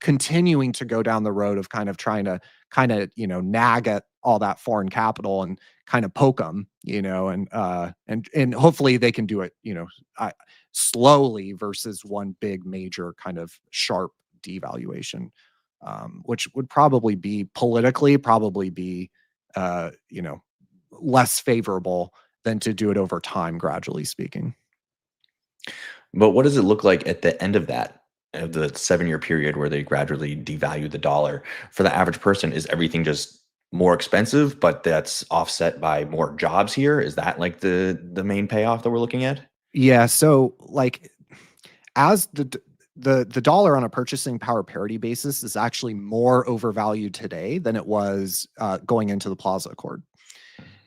continuing to go down the road of kind of trying to nag at all that foreign capital and kind of poke them, and hopefully they can do it, slowly versus one big major kind of sharp devaluation, which would probably be politically less favorable than to do it over time, gradually speaking. But what does it look like at the end of that, of the 7-year period where they gradually devalue the dollar? For the average person, is everything just more expensive, but that's offset by more jobs here? Is that like the main payoff that we're looking at? Yeah. So like as the dollar on a purchasing power parity basis is actually more overvalued today than it was going into the Plaza Accord.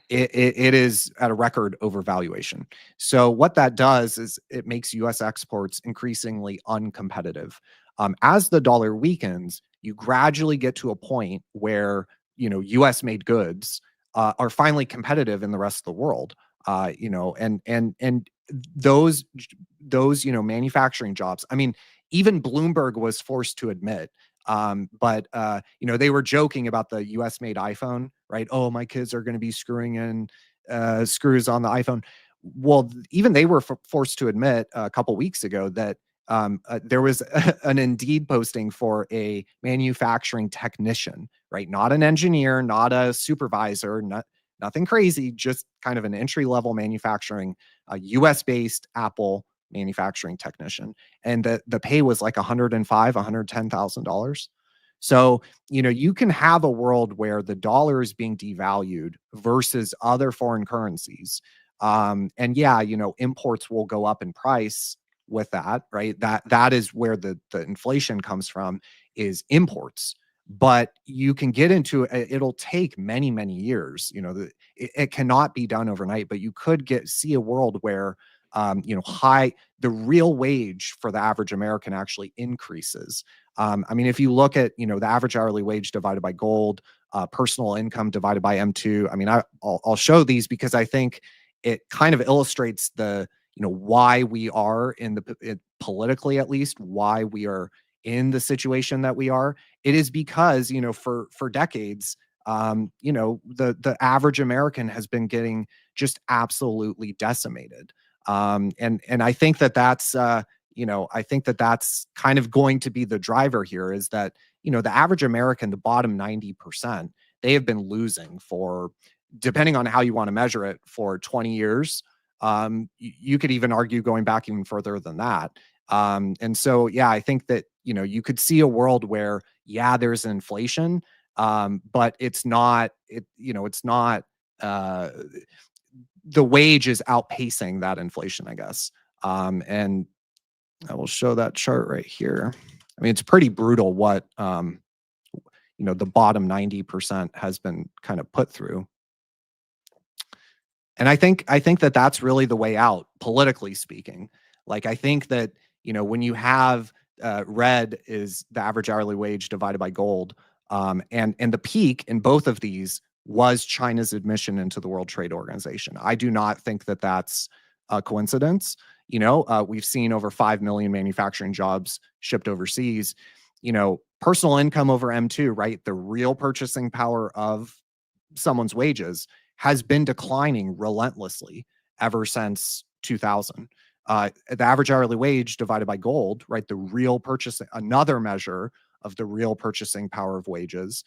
It is at a record overvaluation. So what that does is it makes U.S. exports increasingly uncompetitive. As the dollar weakens, you gradually get to a point where U.S. made goods are finally competitive in the rest of the world. And those manufacturing jobs. I mean, even Bloomberg was forced to admit. But they were joking about the US made iPhone, right? Oh, my kids are going to be screwing in screws on the iPhone. Well, even they were forced to admit a couple weeks ago that there was an Indeed posting for a manufacturing technician, right? Not an engineer, not a supervisor, nothing crazy, just kind of an entry level manufacturing, US based Apple manufacturing technician, and the pay was like $110,000. So you can have a world where the dollar is being devalued versus other foreign currencies, and yeah, imports will go up in price with that, right? That is where the inflation comes from, is imports. But you can get into it'll take many years. It cannot be done overnight, but you could see a world where the real wage for the average American actually increases. I mean, if you look at, the average hourly wage divided by gold, personal income divided by M2, I mean, I'll show these because I think it kind of illustrates why we are politically, at least, why we are in the situation that we are. It is because, for decades, the average American has been getting just absolutely decimated. And I think that's kind of going to be the driver here, is that, the average American, the bottom 90%, they have been losing for, depending on how you want to measure it, for 20 years. You could even argue going back even further than that. And so, yeah, I think that, you could see a world where, yeah, there's inflation, but it's not, the wage is outpacing that inflation, I guess. And I will show that chart right here. I mean, it's pretty brutal what, the bottom 90% has been kind of put through. And I think that that's really the way out, politically speaking. Like, I think that, when you have red is the average hourly wage divided by gold, and the peak in both of these was China's admission into the World Trade Organization. I do not think that that's a coincidence. We've seen over 5 million manufacturing jobs shipped overseas. Personal income over M2, right? The real purchasing power of someone's wages has been declining relentlessly ever since 2000. The average hourly wage divided by gold, right? The real purchasing, another measure of the real purchasing power of wages,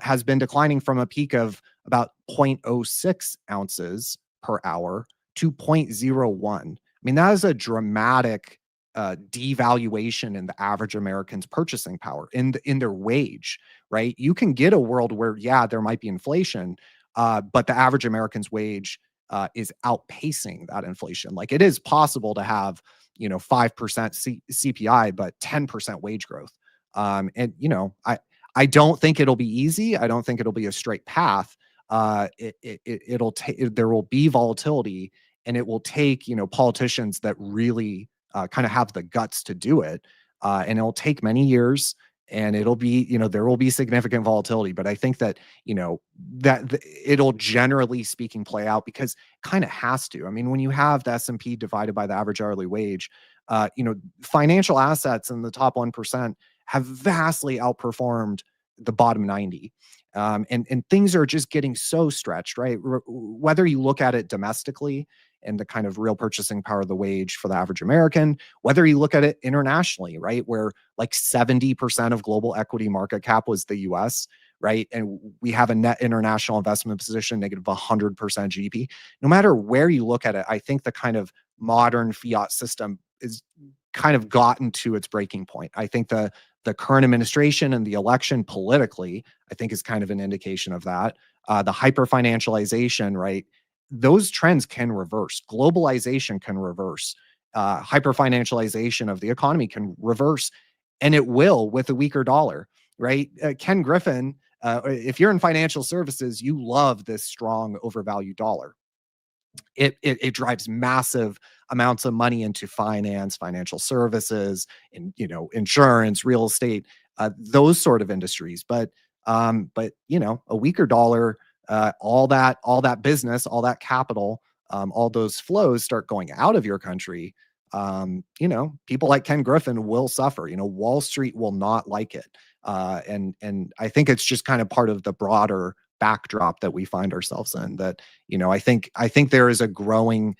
has been declining from a peak of about 0.06 ounces per hour to 0.01. I mean, that is a dramatic devaluation in the average American's purchasing power, in their wage, right? You can get a world where, yeah, there might be inflation, but the average American's wage is outpacing that inflation. Like, it is possible to have, 5% CPI, but 10% wage growth. And, I don't think it'll be easy. I don't think it'll be a straight path. There will be volatility, and it will take, politicians that really kind of have the guts to do it. And it'll take many years. and it'll be, there will be significant volatility, but I think that, it'll generally speaking play out because kind of has to. I mean, when you have the S&P divided by the average hourly wage, financial assets in the top 1% have vastly outperformed the bottom 90. And things are just getting so stretched, right? Whether you look at it domestically and the kind of real purchasing power of the wage for the average American, whether you look at it internationally, right, where like 70% of global equity market cap was the US, right? And we have a net international investment position, negative 100% GDP. No matter where you look at it, I think the kind of modern fiat system is kind of gotten to its breaking point. I think the current administration and the election politically, I think is kind of an indication of that. The hyper-financialization, right? Those trends can reverse. Globalization can reverse. Hyper-financialization of the economy can reverse, and it will with a weaker dollar, right? Ken Griffin, if you're in financial services, you love this strong overvalued dollar. It drives massive amounts of money into finance, financial services, and insurance, real estate, those sort of industries. But a weaker dollar, all that business, all that capital, all those flows start going out of your country. People like Ken Griffin will suffer. Wall Street will not like it. And I think it's just kind of part of the broader backdrop that we find ourselves in, that I think there is a growing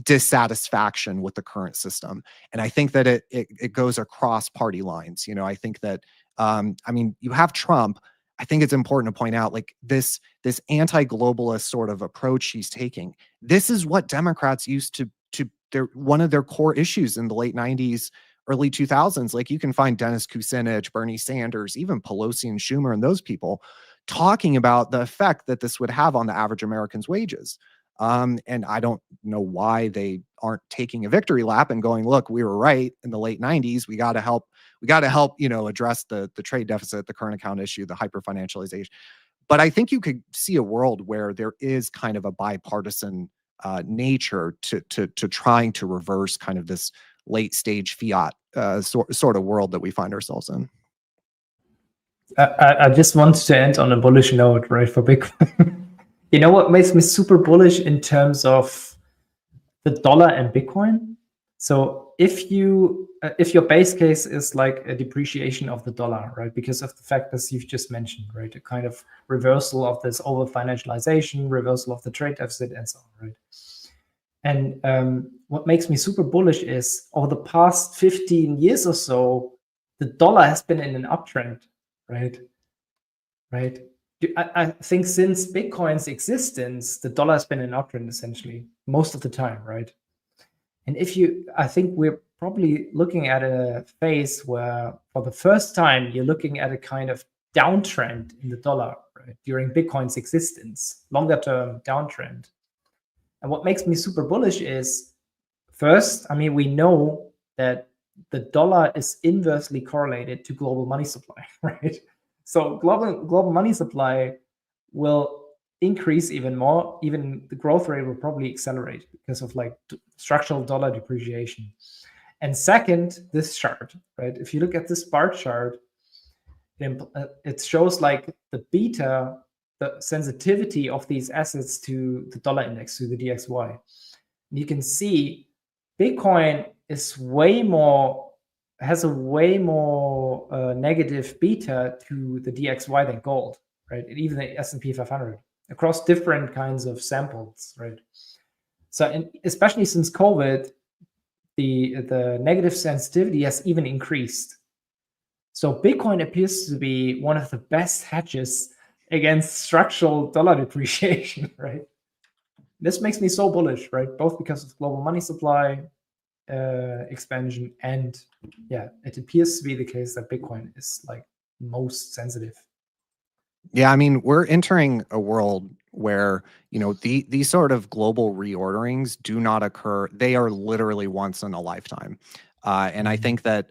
dissatisfaction with the current system, and I think that it goes across party lines. I think that you have Trump. I think it's important to point out, like, this anti-globalist sort of approach he's taking. This is what Democrats used to one of their core issues in the late 90s, early 2000s. Like, you can find Dennis Kucinich, Bernie Sanders, even Pelosi and Schumer and those people talking about the effect that this would have on the average American's wages. And I don't know why they aren't taking a victory lap and going, look, we were right in the late 90s. We got to help, address the trade deficit, the current account issue, the hyper-financialization. But I think you could see a world where there is kind of a bipartisan nature to trying to reverse kind of this late stage fiat sort of world that we find ourselves in. I just want to end on a bullish note, right, for Bitcoin. You know what makes me super bullish in terms of the dollar and Bitcoin? So if your base case is like a depreciation of the dollar, right, because of the factors you've just mentioned, right, a kind of reversal of this over financialization, reversal of the trade deficit, and so on, right? And what makes me super bullish is over the past 15 years or so, the dollar has been in an uptrend, right? I think since Bitcoin's existence, the dollar has been in an uptrend essentially most of the time, right? And I think we're probably looking at a phase where for the first time, you're looking at a kind of downtrend in the dollar, right? During Bitcoin's existence, longer term downtrend. And what makes me super bullish is, first, we know that the dollar is inversely correlated to global money supply, right? So global money supply will increase even more. Even the growth rate will probably accelerate because of like structural dollar depreciation. And second, this chart, right? If you look at this bar chart, it shows like the beta, the sensitivity of these assets to the dollar index, to the DXY. And you can see Bitcoin is has a way more negative beta to the DXY than gold, right? And even the S&P 500 across different kinds of samples, right? So, and especially since COVID, the negative sensitivity has even increased. So Bitcoin appears to be one of the best hedges against structural dollar depreciation, right? This makes me so bullish, right? Both because of global money supply expansion, and it appears to be the case that Bitcoin is like most sensitive. Yeah, we're entering a world where these sort of global reorderings do not occur. They are literally once in a lifetime, and I think that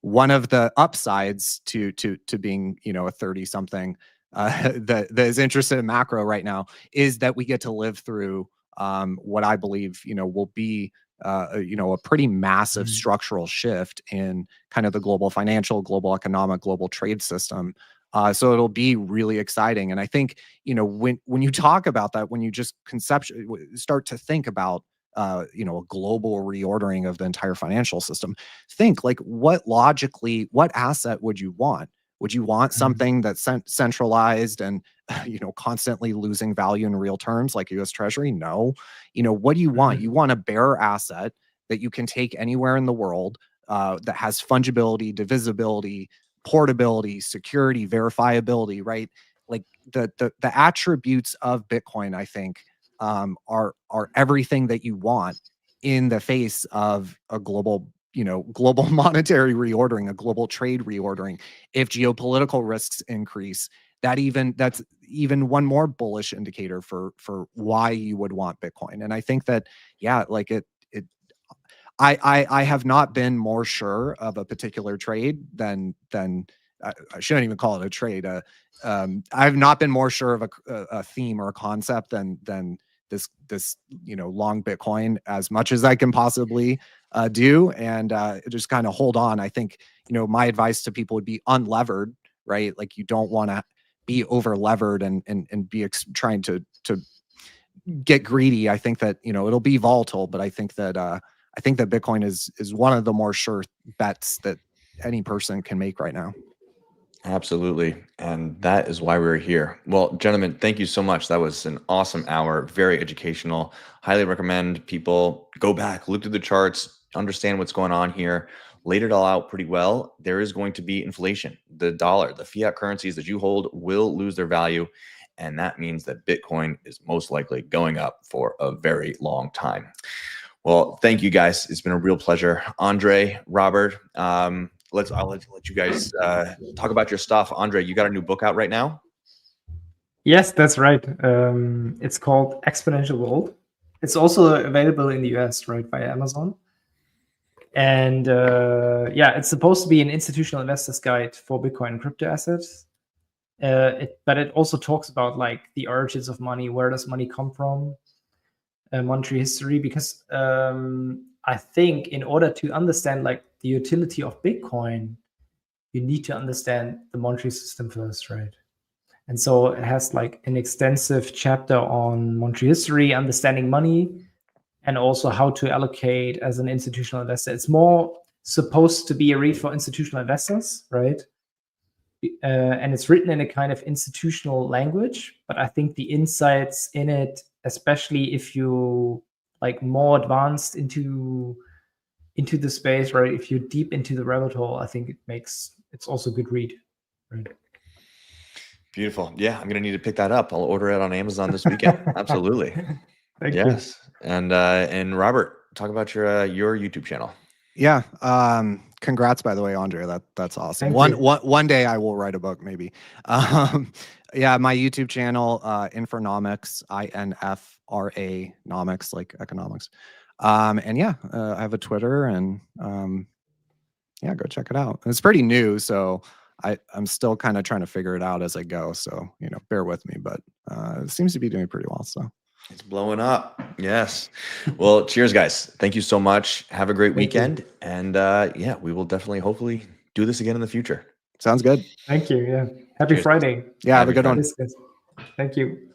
one of the upsides to being a 30-something that is interested in macro right now is that we get to live through what I believe will be a pretty massive structural shift in kind of the global financial, global economic, global trade system. So it'll be really exciting. And I think, when you talk about that, when you just start to think about, a global reordering of the entire financial system, think like what asset would you want? Would you want something that's centralized and, constantly losing value in real terms like US Treasury? No. What do you want? You want a bearer asset that you can take anywhere in the world, that has fungibility, divisibility, portability, security, verifiability, right? Like the attributes of Bitcoin, I think, are everything that you want in the face of a global monetary reordering, a global trade reordering. If geopolitical risks increase, that's even one more bullish indicator for why you would want Bitcoin. And I think that, I have not been more sure of a particular trade than I shouldn't even call it a trade. I've not been more sure of a theme or a concept than this long Bitcoin as much as I can possibly do, and just kind of hold on. I think my advice to people would be unlevered, right? Like you don't want to be over levered and be trying to get greedy. I think that it'll be volatile, but I think that Bitcoin is one of the more sure bets that any person can make right now. Absolutely. And that is why we're here. Well, gentlemen, thank you so much. That was an awesome hour, very educational. Highly recommend people go back, look through the charts, understand what's going on here, laid it all out pretty well. There is going to be inflation. The dollar, the fiat currencies that you hold will lose their value. And that means that Bitcoin is most likely going up for a very long time. Well, thank you guys. It's been a real pleasure. Andre, Robert, I'll let you guys talk about your stuff. Andre, you got a new book out right now? Yes, that's right. It's called Exponential World. It's also available in the US, right, via Amazon. And it's supposed to be an institutional investor's guide for Bitcoin and crypto assets. But it also talks about like the origins of money, where does money come from, monetary history, because I think in order to understand like the utility of Bitcoin, you need to understand the monetary system first, right? And so it has like an extensive chapter on monetary history, understanding money, and also how to allocate as an institutional investor. It's more supposed to be a read for institutional investors, right? And it's written in a kind of institutional language, but I think the insights in it, especially if you like more advanced into the space, right? If you're deep into the rabbit hole, I think it's also a good read, right? Beautiful. Yeah, I'm gonna need to pick that up. I'll order it on Amazon this weekend. Absolutely. Thank yes. You. And Robert, talk about your YouTube channel. Yeah. Congrats, by the way, Andre. That's awesome. Thank you. One day I will write a book, maybe. Yeah, my YouTube channel, Infranomics, INFRA nomics, like economics. And yeah, I have a Twitter, and yeah, go check it out. It's pretty new, so I'm still kind of trying to figure it out as I go. So bear with me, but it seems to be doing pretty well. So. It's blowing up. Yes. Well, cheers, guys. Thank you so much. Have a great weekend. And yeah, we will definitely, hopefully, do this again in the future. Sounds good. Thank you. Yeah. Happy Friday. Yeah, have a good one. Thank you.